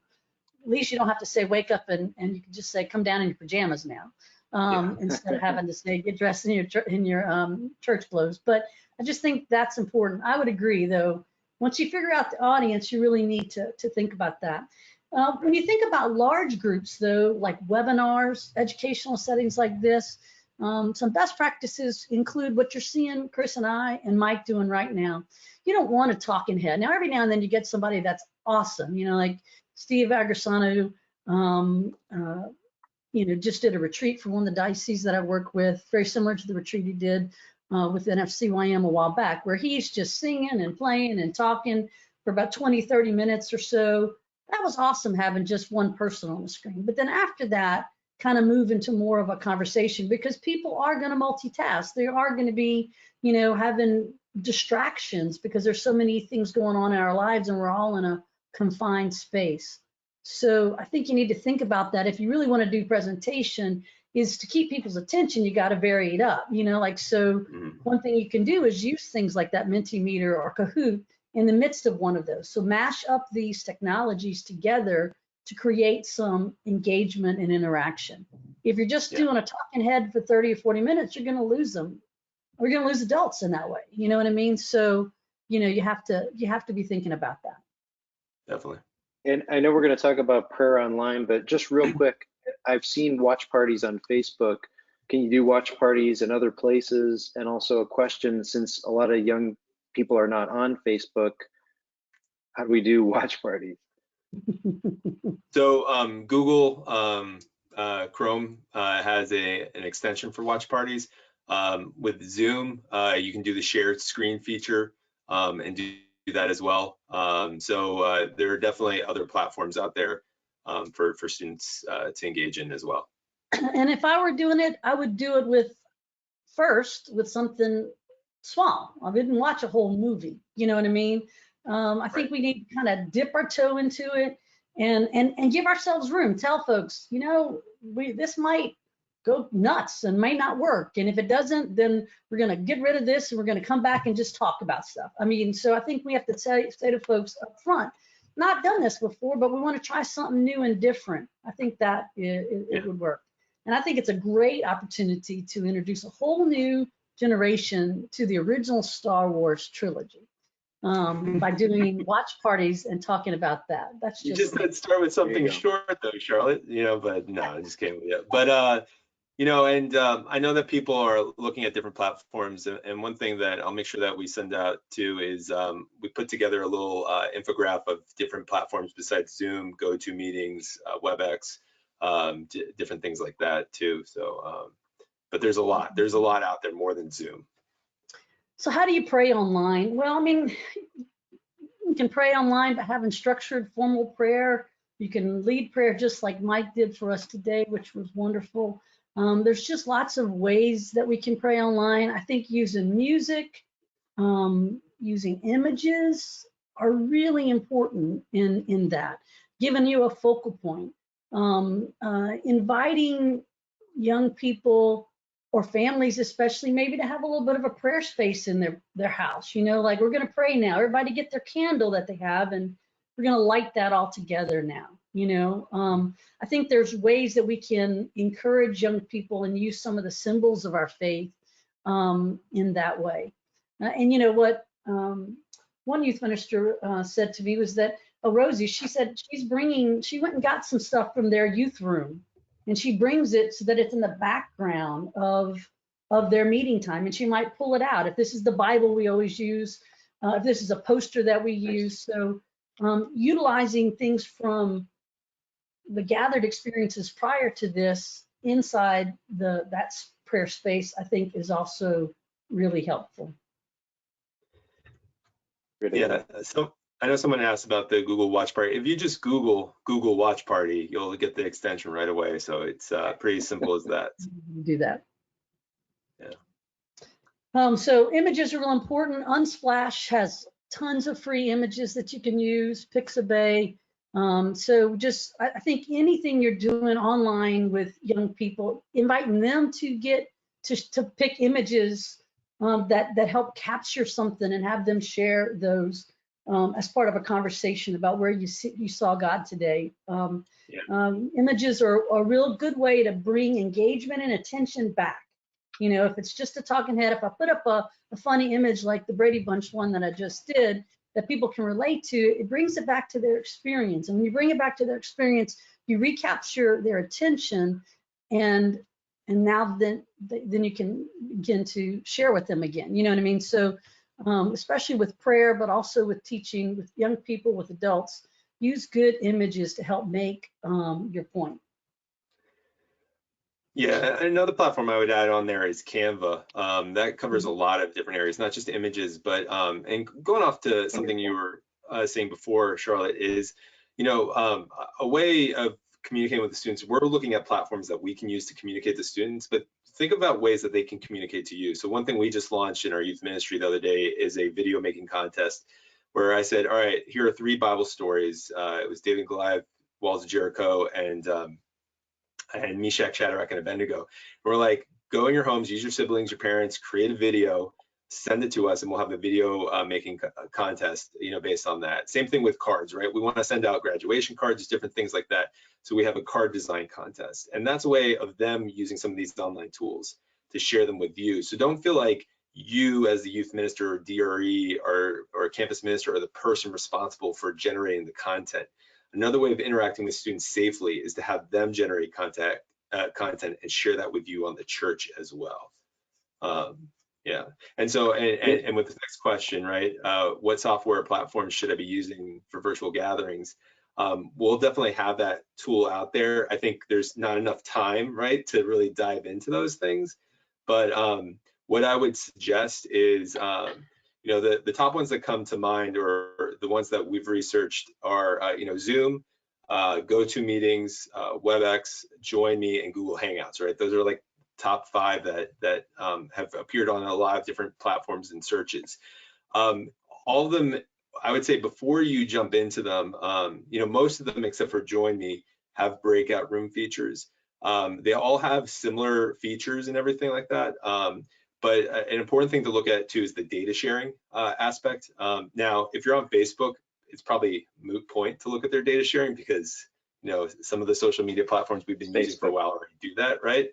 at least you don't have to say, wake up, and you can just say, come down in your pajamas now, instead of having to say, get dressed in your church clothes. But I just think that's important. I would agree, though. Once you figure out the audience, you really need to think about that. When you think about large groups, though, like webinars, educational settings like this, some best practices include what you're seeing Chris and I and Mike doing right now. You don't want a talking head. Now, every now and then you get somebody that's awesome, you know, like Steve Agrisano, you know, just did a retreat for one of the dioceses that I work with, very similar to the retreat he did with NFCYM a while back, where he's just singing and playing and talking for about 20, 30 minutes or so. That was awesome, having just one person on the screen. But then after that, kind of move into more of a conversation, because people are going to multitask. They are going to be, you know, having distractions because there's so many things going on in our lives and we're all in a confined space. So I think you need to think about that. If you really want to do presentation, is to keep people's attention, you got to vary it up, you know, like, so one thing you can do is use things like that Mentimeter or Kahoot in the midst of one of those. So mash up these technologies together to create some engagement and interaction. If you're just doing a talking head for 30 or 40 minutes, you're going to lose them we're going to lose adults in that way. You know what I mean? So, you have to be thinking about that. Definitely. And I know we're going to talk about prayer online, but just real quick, I've seen watch parties on Facebook. Can you do watch parties in other places? And also a question, since a lot of young people are not on Facebook, how do we do watch parties? So Google Chrome has an extension for watch parties. With Zoom, you can do the shared screen feature and do that as well. So there are definitely other platforms out there for students to engage in as well. And if I were doing it, I would do it with something small. I wouldn't watch a whole movie. You know what I mean? I think we need to kind of dip our toe into it and give ourselves room. Tell folks, this might go nuts and may not work. And if it doesn't, then we're going to get rid of this and we're going to come back and just talk about stuff. I mean, so I think we have to say to folks up front, not done this before, but we want to try something new and different. I think that it would work. And I think it's a great opportunity to introduce a whole new generation to the original Star Wars trilogy by doing watch parties and talking about that. That's You just said start with something short though, Charlotte, but no, I just came with you. But, I know that people are looking at different platforms. And one thing that I'll make sure that we send out to is we put together a little infographic of different platforms besides Zoom, GoToMeetings, Webex, different things like that too. So, but there's a lot out there more than Zoom. So how do you pray online? Well, I mean, you can pray online by having structured formal prayer. You can lead prayer just like Mike did for us today, which was wonderful. There's just lots of ways that we can pray online. I think using music, using images are really important in that, giving you a focal point. Inviting young people or families especially maybe to have a little bit of a prayer space in their house, like we're going to pray now, everybody get their candle that they have and we're going to light that all together now. I think there's ways that we can encourage young people and use some of the symbols of our faith in that way. And you know what one youth minister said to me was that, Rosie, she said she went and got some stuff from their youth room and she brings it so that it's in the background of their meeting time, and she might pull it out. If this is the Bible we always use, if this is a poster that we use. So utilizing things from the gathered experiences prior to this inside that prayer space, I think is also really helpful. Yeah, so I know someone asked about the Google Watch Party. If you just Google Watch Party, you'll get the extension right away. So it's pretty simple as that. Do that. Yeah. So images are real important. Unsplash has tons of free images that you can use, Pixabay. So just, I think anything you're doing online with young people, inviting them to get to pick images that help capture something and have them share those as part of a conversation about where you saw God today. Images are a real good way to bring engagement and attention back. If it's just a talking head, if I put up a funny image like the Brady Bunch one that I just did that people can relate to, it brings it back to their experience. And when you bring it back to their experience, you recapture their attention, and now then you can begin to share with them again. You know what I mean? So especially with prayer, but also with teaching with young people, with adults, use good images to help make your point. Yeah, another platform I would add on there is Canva. That covers a lot of different areas, not just images, but and going off to something you were saying before, Charlotte, is a way of communicating with the students. We're looking at platforms that we can use to communicate to students, but think about ways that they can communicate to you. So one thing we just launched in our youth ministry the other day is a video making contest where I said, all right, here are 3 Bible stories. It was David and Goliath, Walls of Jericho, and Meshach, Shadrach, and Abednego. And we're like, go in your homes, use your siblings, your parents, create a video, send it to us, and we'll have a video making contest, based on that. Same thing with cards, right? We want to send out graduation cards, different things like that. So we have a card design contest, and that's a way of them using some of these online tools to share them with you. So don't feel like you as the youth minister or DRE or campus minister are the person responsible for generating the content. Another way of interacting with students safely is to have them generate content and share that with you on the church as well. Yeah, and so, and with the next question, right, what software platforms should I be using for virtual gatherings? We'll definitely have that tool out there. I think there's not enough time, right, to really dive into those things. But what I would suggest is, you know, the top ones that come to mind, or the ones that we've researched, are, you know, Zoom, GoToMeetings, Webex, Join Me, and Google Hangouts, right? Those are like top 5 that have appeared on a lot of different platforms and searches. All of them, I would say, before you jump into them, you know, most of them except for Join Me have breakout room features. They all have similar features and everything like that. But an important thing to look at too is the data sharing aspect. Now, if you're on Facebook, it's probably a moot point to look at their data sharing, because, you know, some of the social media platforms we've been using for a while already do that, right?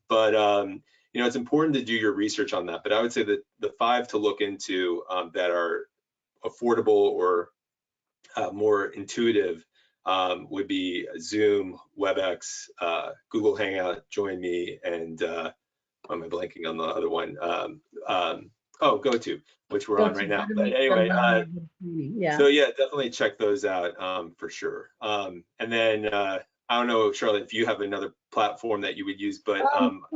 But you know, it's important to do your research on that. But I would say that the 5 to look into that are affordable or more intuitive would be Zoom, Webex, Google Hangout, Join Me, and why am I blanking on the other one? Oh, GoTo, which we're on right now. But anyway, yeah. So yeah, definitely check those out for sure. And then I don't know, Charlotte, if you have another platform that you would use, but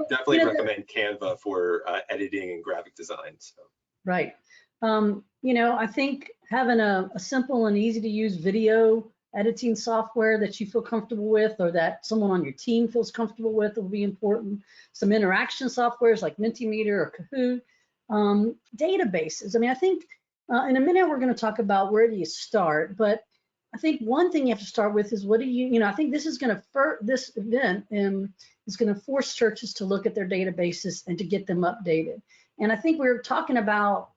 definitely recommend Canva for editing and graphic design. So. Right. You know, I think having a simple and easy to use video editing software that you feel comfortable with, or that someone on your team feels comfortable with, will be important. Some interaction softwares like Mentimeter or Kahoot. Databases. I mean, I think in a minute we're going to talk about where do you start, but I think one thing you have to start with is what do you know, I think this is going to, this event is going to force churches to look at their databases and to get them updated. And I think we're talking about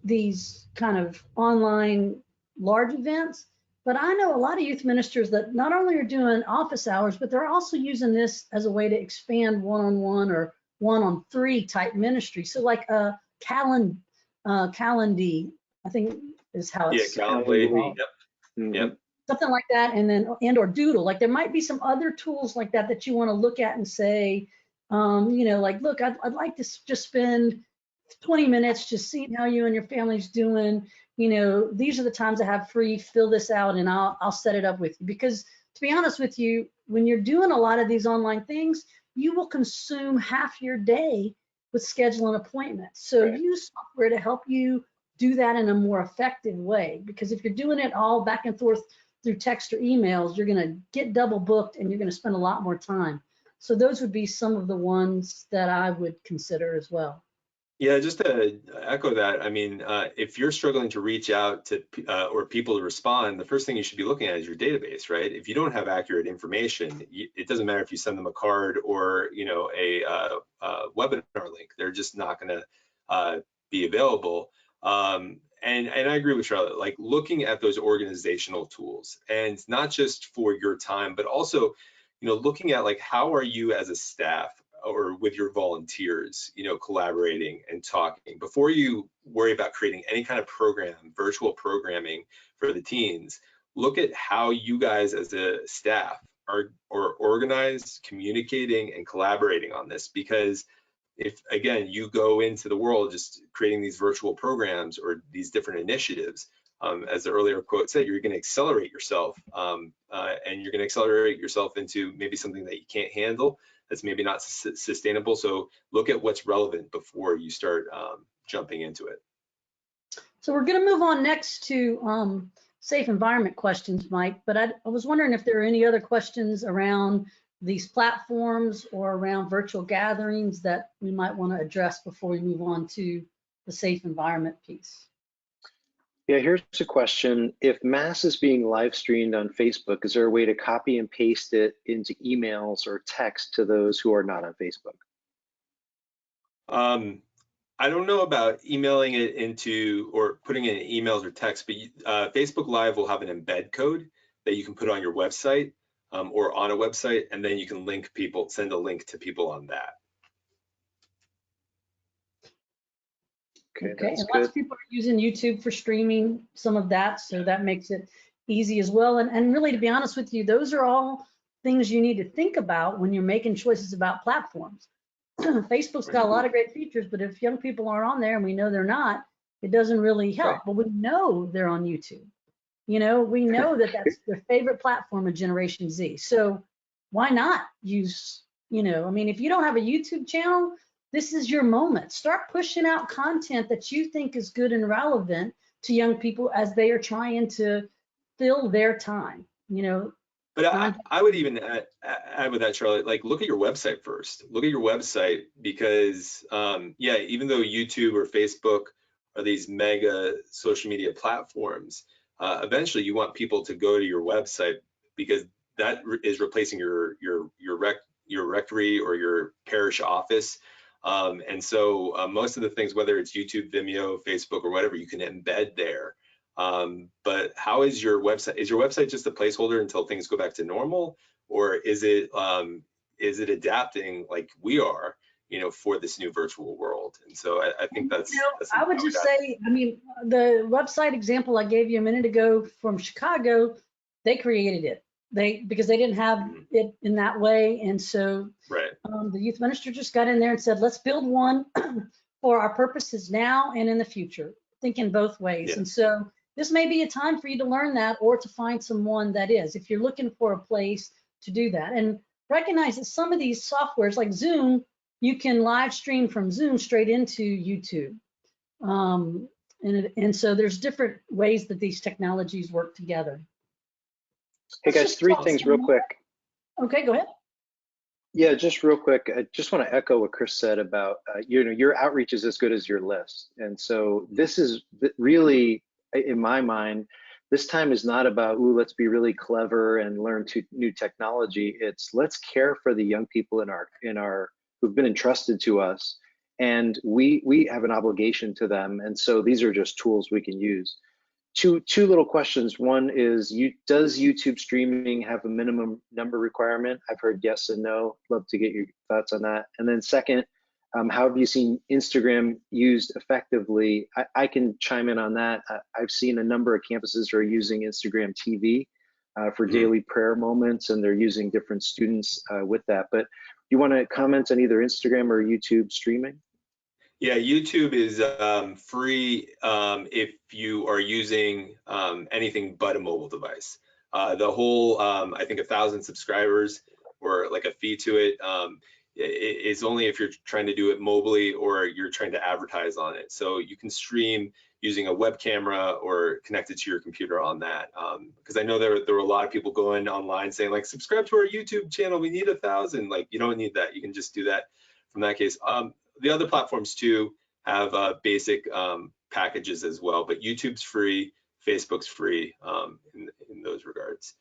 these kind of online large events, but I know a lot of youth ministers that not only are doing office hours, but they're also using this as a way to expand one-on-one or 1-on-3 type ministry. So like a Calendly, I think is how it's Calendly. Yep. Yep. Something like that, and or Doodle. Like there might be some other tools like that that you want to look at and say, you know, like, look, I'd like to just spend 20 minutes just seeing how you and your family's doing. You know, these are the times I have free, fill this out and I'll set it up with you. Because to be honest with you, when you're doing a lot of these online things, you will consume half your day with scheduling appointments. So use software to help you do that in a more effective way. Because if you're doing it all back and forth through text or emails, you're going to get double booked and you're going to spend a lot more time. So those would be some of the ones that I would consider as well. Yeah, just to echo that, I mean, if you're struggling to reach out to or people to respond, the first thing you should be looking at is your database, right? If you don't have accurate information, it doesn't matter if you send them a card or, you know, a webinar link. They're just not going to be available. And I agree with Charlotte, like looking at those organizational tools, and not just for your time, but also, you know, looking at like how are you as a staff or with your volunteers, you know, collaborating and talking before you worry about creating any kind of program, virtual programming for the teens. Look at how you guys as a staff are organized, communicating and collaborating on this, because if, again, you go into the world just creating these virtual programs or these different initiatives, as the earlier quote said, you're going to accelerate yourself, and you're going to accelerate yourself into maybe something that you can't handle, that's maybe not sustainable. So look at what's relevant before you start jumping into it. So we're going to move on next to safe environment questions, Mike, but I was wondering if there are any other questions around these platforms or around virtual gatherings that we might want to address before we move on to the safe environment piece. Yeah, here's a question. If Mass is being live streamed on Facebook, is there a way to copy and paste it into emails or text to those who are not on Facebook? I don't know about emailing it into or putting it in emails or text, but Facebook Live will have an embed code that you can put on your website or on a website, and then you can link people, send a link to people on that. Okay, Okay, that's and lots good. of people are using YouTube for streaming some of that, so that makes it easy as well. And really, to be honest with you, those are all things you need to think about when you're making choices about platforms. Facebook's got a lot of great features, but if young people aren't on there and we know they're not, it doesn't really help. Right. But we know they're on YouTube. You know, we know that that's their favorite platform of Generation Z. So why not use, you know, I mean, if you don't have a YouTube channel, this is your moment. Start pushing out content that you think is good and relevant to young people as they are trying to fill their time, you know. But I would even add with that, Charlotte, like look at your website first. Look at your website because, yeah, even though YouTube or Facebook are these mega social media platforms, eventually you want people to go to your website because that is replacing your rectory or your parish office. And so most of the things, whether it's YouTube, Vimeo, Facebook, or whatever, you can embed there. But how is your website? Is your website just a placeholder until things go back to normal, or is it adapting like we are, you know, for this new virtual world? And so I think that's. You know, I would just say, I mean, the website example I gave you a minute ago from Chicago, they created it. Because they didn't have it in that way, and so right. The youth minister just got in there and said, let's build one for our purposes now and in the future, thinking both ways. Yeah. And so this may be a time for you to learn that or to find someone that is, if you're looking for a place to do that. And recognize that some of these softwares like Zoom, you can live stream from Zoom straight into YouTube. And so there's different ways that these technologies work together. Hey guys, three things real quick. Okay, go ahead. Yeah, just real quick. I just want to echo what Chris said about, you know, your outreach is as good as your list. And so this is really, in my mind, this time is not about, ooh, let's be really clever and learn new technology. It's let's care for the young people in our who've been entrusted to us, and we have an obligation to them. And so these are just tools we can use. Two little questions. One is, does YouTube streaming have a minimum number requirement? I've heard yes and no. Love to get your thoughts on that. And then second, how have you seen Instagram used effectively? I can chime in on that. I've seen a number of campuses who are using Instagram TV for daily prayer moments, and they're using different students with that. But you want to comment on either Instagram or YouTube streaming? Yeah, YouTube is free if you are using anything but a mobile device. The whole, I think 1,000 subscribers or like a fee to it is only if you're trying to do it mobily or you're trying to advertise on it. So you can stream using a web camera or connected to your computer on that. Because I know there were a lot of people going online saying like, subscribe to our YouTube channel, we need 1,000. Like, you don't need that. You can just do that from that case. The other platforms too have basic packages as well, but YouTube's free, Facebook's free in those regards.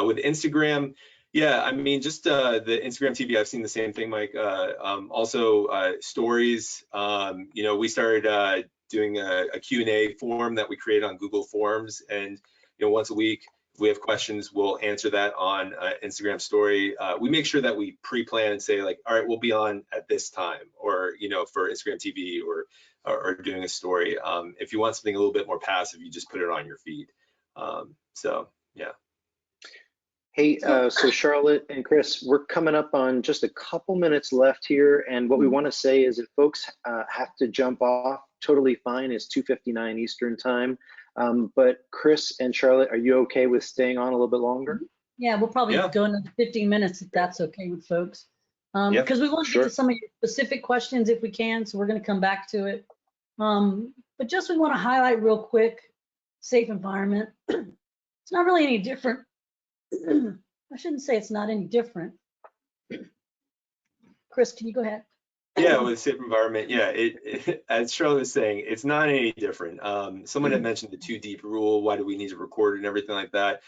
With Instagram, yeah, I mean, just the Instagram TV, I've seen the same thing, Mike. Also, stories, you know, we started doing a Q&A form that we created on Google Forms, and, you know, once a week, if we have questions, we'll answer that on Instagram story. We make sure that we pre-plan and say like, all right, we'll be on at this time, or, you know, for Instagram TV or doing a story. If you want something a little bit more passive, you just put it on your feed. So, yeah. Hey, so Charlotte and Chris, we're coming up on just a couple minutes left here. And what we want to say is if folks have to jump off, totally fine. It's 2:59 Eastern time. But Chris and Charlotte, are you okay with staying on a little bit longer? Yeah, we'll probably go another 15 minutes if that's okay with folks. Because we want to get to some of your specific questions if we can, so we're going to come back to it. But just we want to highlight real quick, safe environment. It's not really any different. I shouldn't say it's not any different. Chris, can you go ahead? Yeah, with safe environment, yeah, as Charlotte was saying, it's not any different. Someone had mentioned the 2 deep rule. Why do we need to record it and everything like that?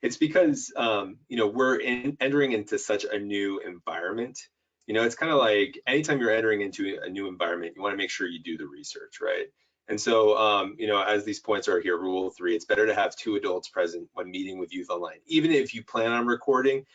It's because you know, we're entering into such a new environment. You know, it's kind of like anytime you're entering into a new environment, you want to make sure you do the research, right? And so, you know, as these points are here, rule 3, it's better to have 2 adults present when meeting with youth online. Even if you plan on recording,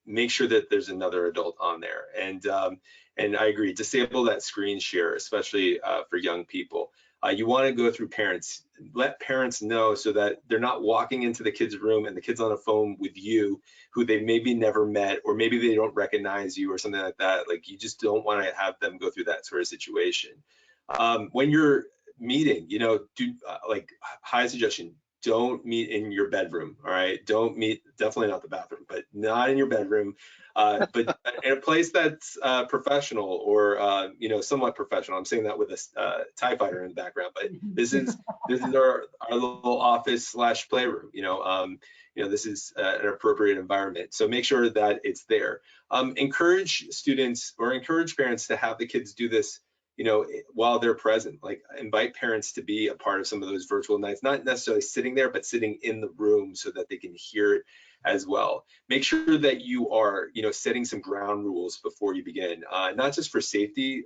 make sure that there's another adult on there. And I agree, disable that screen share, especially for young people. You want to go through parents, let parents know so that they're not walking into the kid's room and the kid's on the phone with you, who they maybe never met, or maybe they don't recognize you or something like that. Like, you just don't want to have them go through that sort of situation. When you're meeting, you know, like, high suggestion, don't meet in your bedroom. All right, don't meet, definitely not the bathroom, but not in your bedroom, but in a place that's professional, or you know, somewhat professional. I'm saying that with a TIE fighter in the background, but this is our little office / playroom. You know, this is an appropriate environment, so make sure that it's there. Encourage students or encourage parents to have the kids do this, you know, while they're present. Like, invite parents to be a part of some of those virtual nights, not necessarily sitting there, but sitting in the room so that they can hear it as well. Make sure that you are, you know, setting some ground rules before you begin, not just for safety,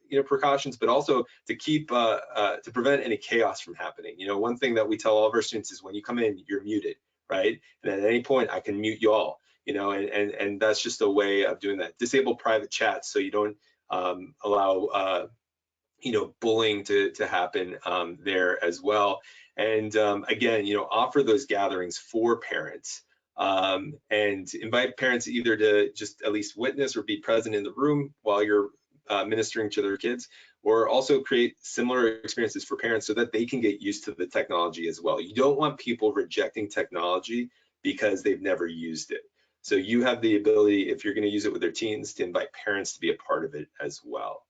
you know, precautions, but also to keep, to prevent any chaos from happening. You know, one thing that we tell all of our students is when you come in, you're muted, right? And at any point, I can mute you all, you know, and that's just a way of doing that. Disable private chats so you don't allow you know, bullying to happen there as well. And again, you know, offer those gatherings for parents, and invite parents either to just at least witness or be present in the room while you're ministering to their kids, or also create similar experiences for parents so that they can get used to the technology as well. You don't want people rejecting technology because they've never used it. So you have the ability, if you're going to use it with their teens, to invite parents to be a part of it as well.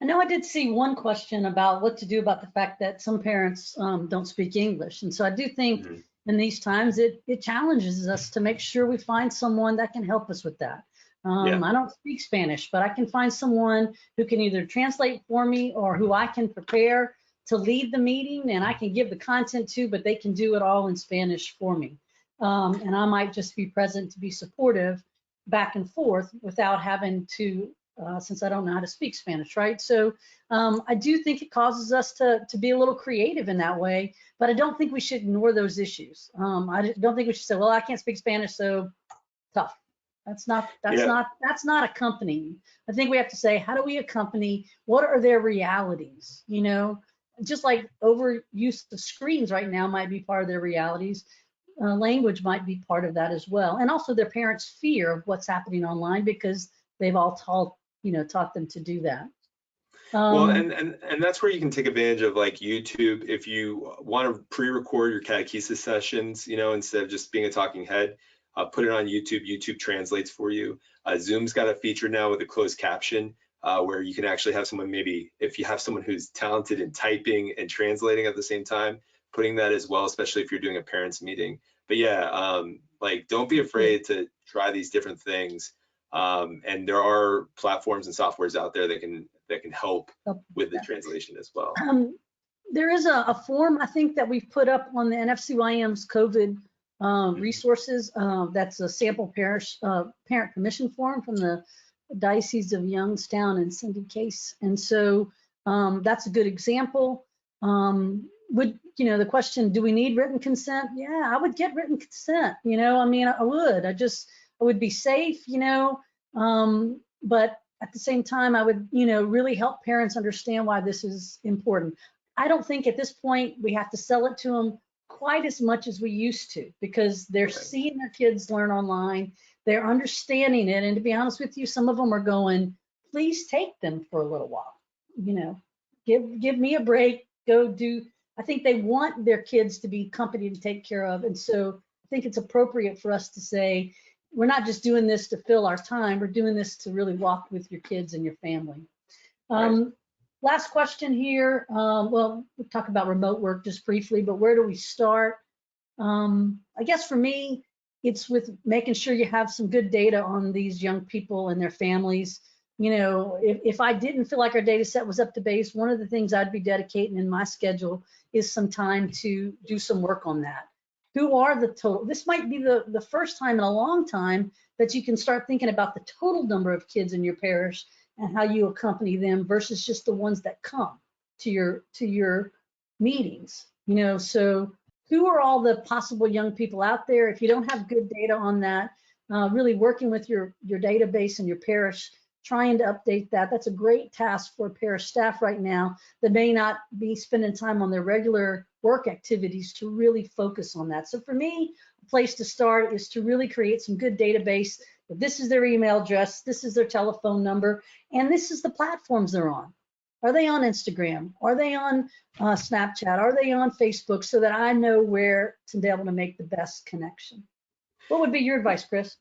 I know I did see one question about what to do about the fact that some parents don't speak English. And so I do think in these times, it challenges us to make sure we find someone that can help us with that. I don't speak Spanish, but I can find someone who can either translate for me or who I can prepare to lead the meeting, and I can give the content to, but they can do it all in Spanish for me. And I might just be present to be supportive back and forth without having to, since I don't know how to speak Spanish, right? So I do think it causes us to be a little creative in that way, but I don't think we should ignore those issues. I don't think we should say, well, I can't speak Spanish, so tough. That's not accompanying. I think we have to say, how do we accompany? What are their realities? You know, just like overuse of screens right now might be part of their realities. Language might be part of that as well, and also their parents' fear of what's happening online because they've all taught them to do that. Well, and that's where you can take advantage of, like, YouTube. If you want to pre-record your catechesis sessions, you know, instead of just being a talking head, put it on YouTube. YouTube translates for you. Zoom's got a feature now with a closed caption where you can actually have someone, maybe if you have someone who's talented in typing and translating at the same time, putting that as well, especially if you're doing a parents meeting. But yeah, like, don't be afraid to try these different things. And there are platforms and softwares out there that can help with the translation as well. There is a form, I think, that we've put up on the NFCYM's COVID resources. That's a sample parent permission form from the Diocese of Youngstown and Cindy Case. And so that's a good example. The question, do we need written consent? Yeah, I would get written consent. You know, I mean, I would. I would be safe, you know, but at the same time, I would, really help parents understand why this is important. I don't think at this point we have to sell it to them quite as much as we used to, because they're seeing their kids learn online, they're understanding it. And to be honest with you, some of them are going, please take them for a little while, give me a break, go do. I think they want their kids to be company to take care of. And so I think it's appropriate for us to say, we're not just doing this to fill our time, we're doing this to really walk with your kids and your family. Last question here. Well, we'll talk about remote work just briefly, but where do we start? I guess for me, it's with making sure you have some good data on these young people and their families. If I didn't feel like our data set was up to base, one of the things I'd be dedicating in my schedule is some time to do some work on that. Who are the total? This might be the first time in a long time that you can start thinking about the total number of kids in your parish and how you accompany them versus just the ones that come to your meetings. So who are all the possible young people out there? If you don't have good data on that, really working with your database and your parish, trying to update that. That's a great task for parish staff right now that may not be spending time on their regular work activities to really focus on that. So for me, a place to start is to really create some good database. This is their email address, this is their telephone number, and this is the platforms they're on. Are they on Instagram? Are they on Snapchat? Are they on Facebook? So that I know where to be able to make the best connection. What would be your advice, Chris?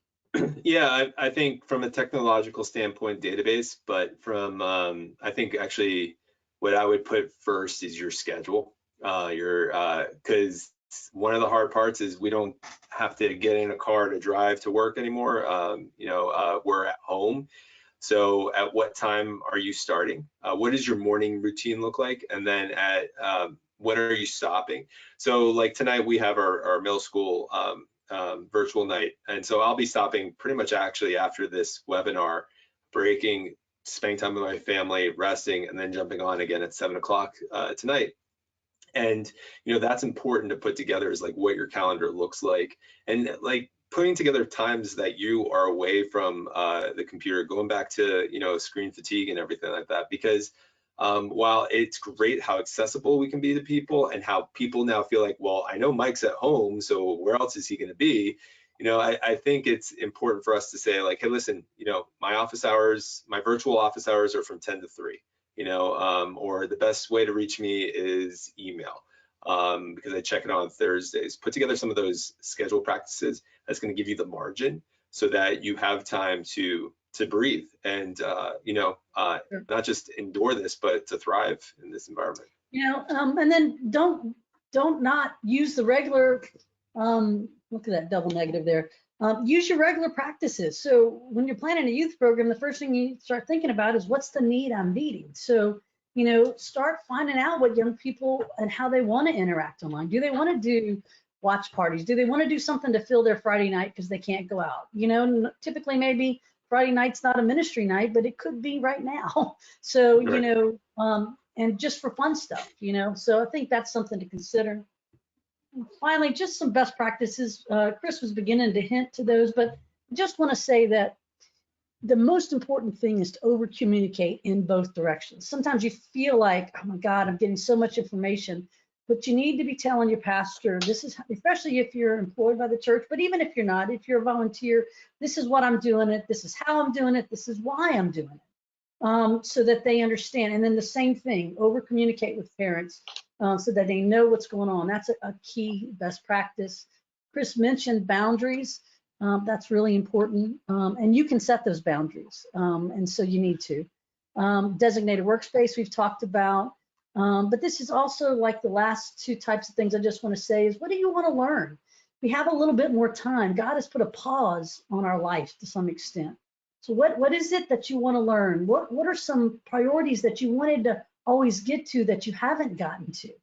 Yeah, I think from a technological standpoint, database, but from I think actually what I would put first is your schedule. Because one of the hard parts is we don't have to get in a car to drive to work anymore. We're at home. So at what time are you starting? What does your morning routine look like? And then at when are you stopping? So like tonight we have our middle school virtual night. And so I'll be stopping pretty much actually after this webinar, breaking, spending time with my family, resting, and then jumping on again at 7 o'clock tonight. And, that's important to put together, is like what your calendar looks like, and like putting together times that you are away from the computer, going back to, screen fatigue and everything like that. Because while it's great how accessible we can be to people and how people now feel like, well, I know Mike's at home, so where else is he going to be? I think it's important for us to say like, hey, listen, my office hours, my virtual office hours are from 10 to 3, or the best way to reach me is email, because I check it on Thursdays. Put together some of those schedule practices that's going to give you the margin so that you have time to breathe and not just endure this, but to thrive in this environment. And then don't not use the regular, look at that double negative there. Use your regular practices. So when you're planning a youth program, the first thing you start thinking about is what's the need I'm meeting. So, start finding out what young people and how they want to interact online. Do they want to do watch parties? Do they want to do something to fill their Friday night because they can't go out? Typically maybe Friday night's not a ministry night, but it could be right now. So, Right. And just for fun stuff, so I think that's something to consider. And finally, just some best practices. Chris was beginning to hint to those, but I just want to say that the most important thing is to over communicate in both directions. Sometimes you feel like, oh my God, I'm getting so much information, but you need to be telling your pastor, this is, especially if you're employed by the church, but even if you're not, if you're a volunteer, this is what I'm doing it, this is how I'm doing it, this is why I'm doing it, so that they understand. And then the same thing, over communicate with parents so that they know what's going on. That's a key best practice. Chris mentioned boundaries. That's really important, and you can set those boundaries, and so you need to. Designated workspace we've talked about, but this is also like the last two types of things I just want to say is, what do you want to learn? We have a little bit more time. God has put a pause on our life to some extent. So what is it that you want to learn? What are some priorities that you wanted to always get to that you haven't gotten to?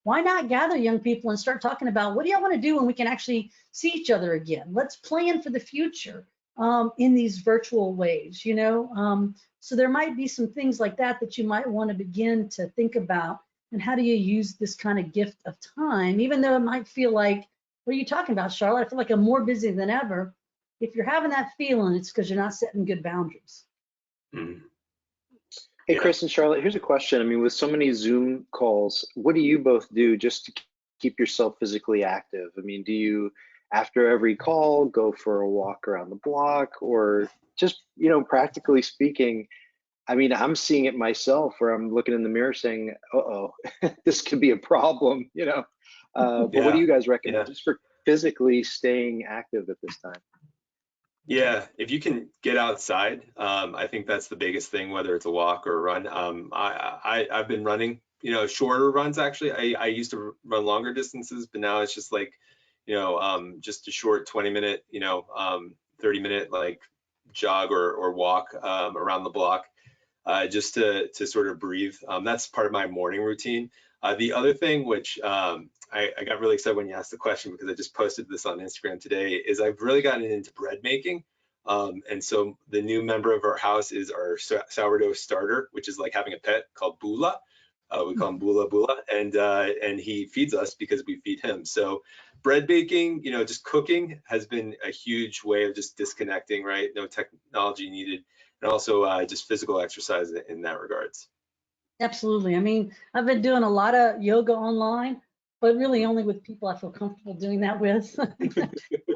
Why not gather young people and start talking about, what do y'all want to do when we can actually see each other again? Let's plan for the future in these virtual ways, so there might be some things like that you might want to begin to think about. And how do you use this kind of gift of time, even though it might feel like, what are you talking about, Charlotte? I feel like I'm more busy than ever. If you're having that feeling, it's because you're not setting good boundaries. Mm-hmm. Hey, Chris and Charlotte, here's a question. I mean, with so many Zoom calls, what do you both do just to keep yourself physically active? I mean, do you, after every call, go for a walk around the block, or just, practically speaking, I mean, I'm seeing it myself where I'm looking in the mirror saying, uh-oh, this could be a problem, but what do you guys recommend just for physically staying active at this time? Yeah, if you can get outside, I think that's the biggest thing, whether it's a walk or a run. I've been running, shorter runs actually. I used to run longer distances, but now it's just like, just a short 20-minute, 30-minute like jog or walk around the block, just to sort of breathe. That's part of my morning routine. The other thing, which I got really excited when you asked the question, because I just posted this on Instagram today, is I've really gotten into bread making. And so the new member of our house is our sourdough starter, which is like having a pet, called Bula. We call him Bula Bula, and he feeds us because we feed him. So bread baking, just cooking has been a huge way of just disconnecting, right? No technology needed, and also just physical exercise in that regards. Absolutely. I mean, I've been doing a lot of yoga online, but really only with people I feel comfortable doing that with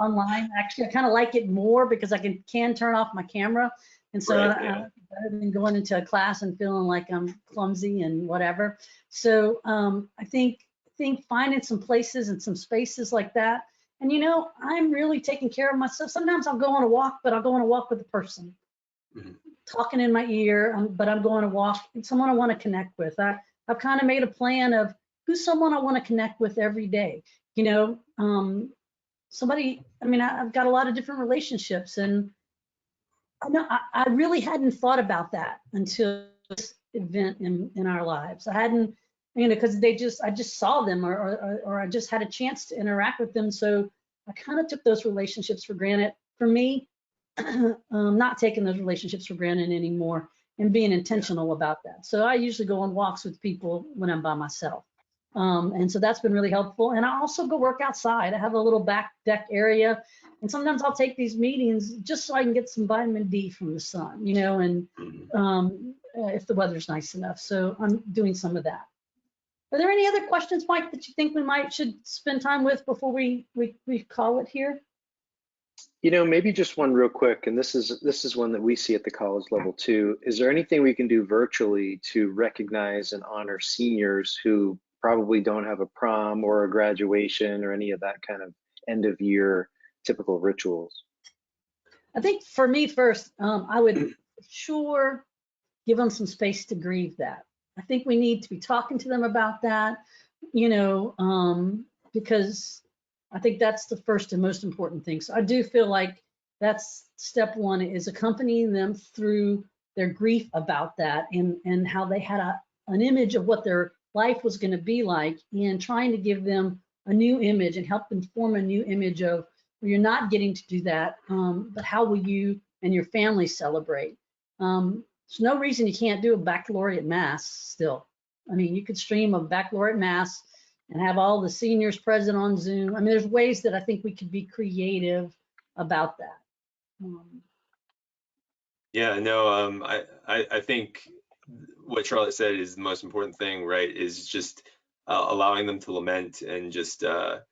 online. Actually, I kind of like it more because I can turn off my camera. And so Right, better than going into a class and feeling like I'm clumsy and whatever. So I think finding some places and some spaces like that. And, I'm really taking care of myself. Sometimes I'll go on a walk, but I'll go on a walk with a person. Mm-hmm. Talking in my ear, but I'm going to walk and someone I want to connect with. I've kind of made a plan of who's someone I want to connect with every day. Somebody, I've got a lot of different relationships, and I really hadn't thought about that until this event in our lives. I hadn't, because I just saw them or I just had a chance to interact with them. So I kind of took those relationships for granted. For me, not taking those relationships for granted anymore and being intentional about that. So I usually go on walks with people when I'm by myself. And so that's been really helpful. And I also go work outside. I have a little back deck area. And sometimes I'll take these meetings just so I can get some vitamin D from the sun, and if the weather's nice enough. So I'm doing some of that. Are there any other questions, Mike, that you think we should spend time with before we call it here? Maybe just one real quick, and this is one that we see at the college level too. Is there anything we can do virtually to recognize and honor seniors who probably don't have a prom or a graduation or any of that kind of end of year typical rituals? I think for me first, I would sure give them some space to grieve that. I think we need to be talking to them about that, because I think that's the first and most important thing. So I do feel like that's step one, is accompanying them through their grief about that and how they had an image of what their life was going to be like, and trying to give them a new image and help them form a new image of, well, you're not getting to do that, but how will you and your family celebrate? There's no reason you can't do a baccalaureate mass still. You could stream a baccalaureate mass and have all the seniors present on Zoom. There's ways that I think we could be creative about that. Yeah, no, I think what Charlotte said is the most important thing, right? Is just allowing them to lament and just to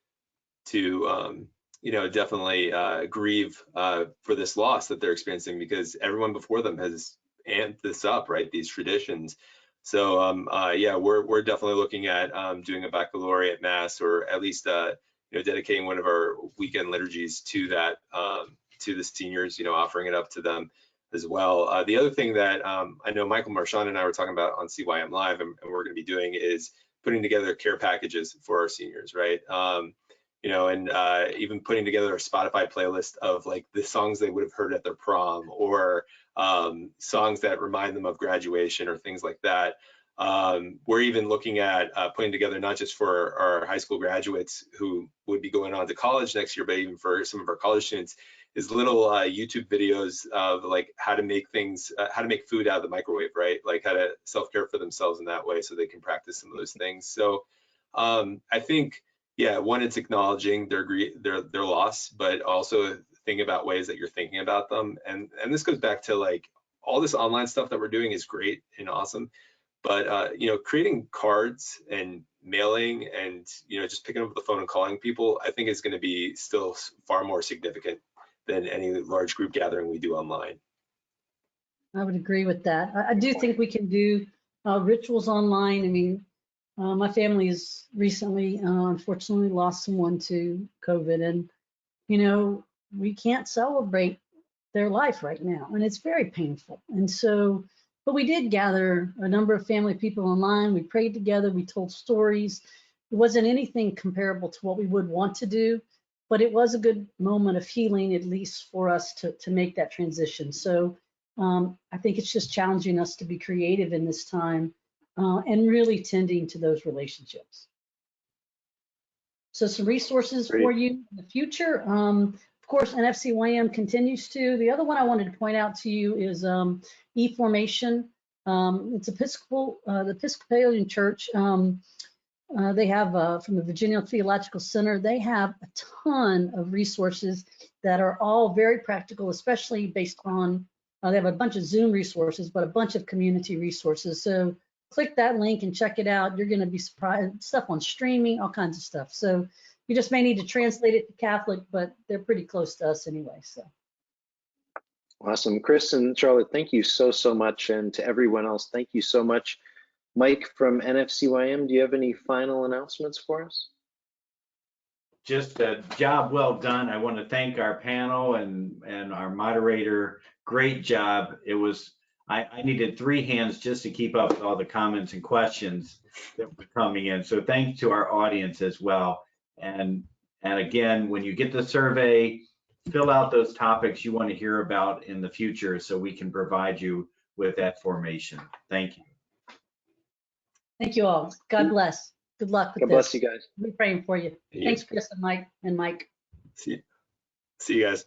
definitely grieve for this loss that they're experiencing, because everyone before them has amped this up, right? These traditions. So yeah, we're definitely looking at doing a baccalaureate mass, or at least dedicating one of our weekend liturgies to that, to the seniors, offering it up to them as well. The other thing that I know Michael Marchand and I were talking about on CYM Live, and we're going to be doing, is putting together care packages for our seniors, right? And even putting together a Spotify playlist of like the songs they would have heard at their prom, or songs that remind them of graduation, or things like that. We're even looking at putting together, not just for our high school graduates who would be going on to college next year, but even for some of our college students, is little YouTube videos of like how to make things, how to make food out of the microwave, right? Like how to self-care for themselves in that way, so they can practice some of those things. So I think, yeah, one, it's acknowledging their loss, but also think about ways that you're thinking about them. And this goes back to like all this online stuff that we're doing is great and awesome, but creating cards and mailing and just picking up the phone and calling people, I think is going to be still far more significant than any large group gathering we do online. I would agree with that. I do think we can do rituals online. My family has recently, unfortunately, lost someone to COVID, and we can't celebrate their life right now, and it's very painful. And so, but we did gather a number of family people online. We prayed together. We told stories. It wasn't anything comparable to what we would want to do, but it was a good moment of healing, at least for us to make that transition. So I think it's just challenging us to be creative in this time, and really tending to those relationships. So some resources for you in the future. Of course, NFCYM continues to. The other one I wanted to point out to you is eFormation. It's Episcopal, the Episcopalian Church. They have from the Virginia Theological Center, they have a ton of resources that are all very practical, especially based on, they have a bunch of Zoom resources, but a bunch of community resources. So click that link and check it out. You're going to be surprised. Stuff on streaming, all kinds of stuff. So you just may need to translate it to Catholic, but they're pretty close to us anyway. So. Awesome. Chris and Charlotte, thank you so much. And to everyone else, thank you so much. Mike from NFCYM, do you have any final announcements for us? Just a job well done. I want to thank our panel and our moderator. Great job. It was, I needed 3 hands just to keep up with all the comments and questions that were coming in. So thanks to our audience as well. And again, when you get the survey, fill out those topics you want to hear about in the future so we can provide you with that formation. Thank you. Thank you all. God bless. Good luck with God this. bless you guys. We're praying for you. Thanks, Chris and Mike. See you guys.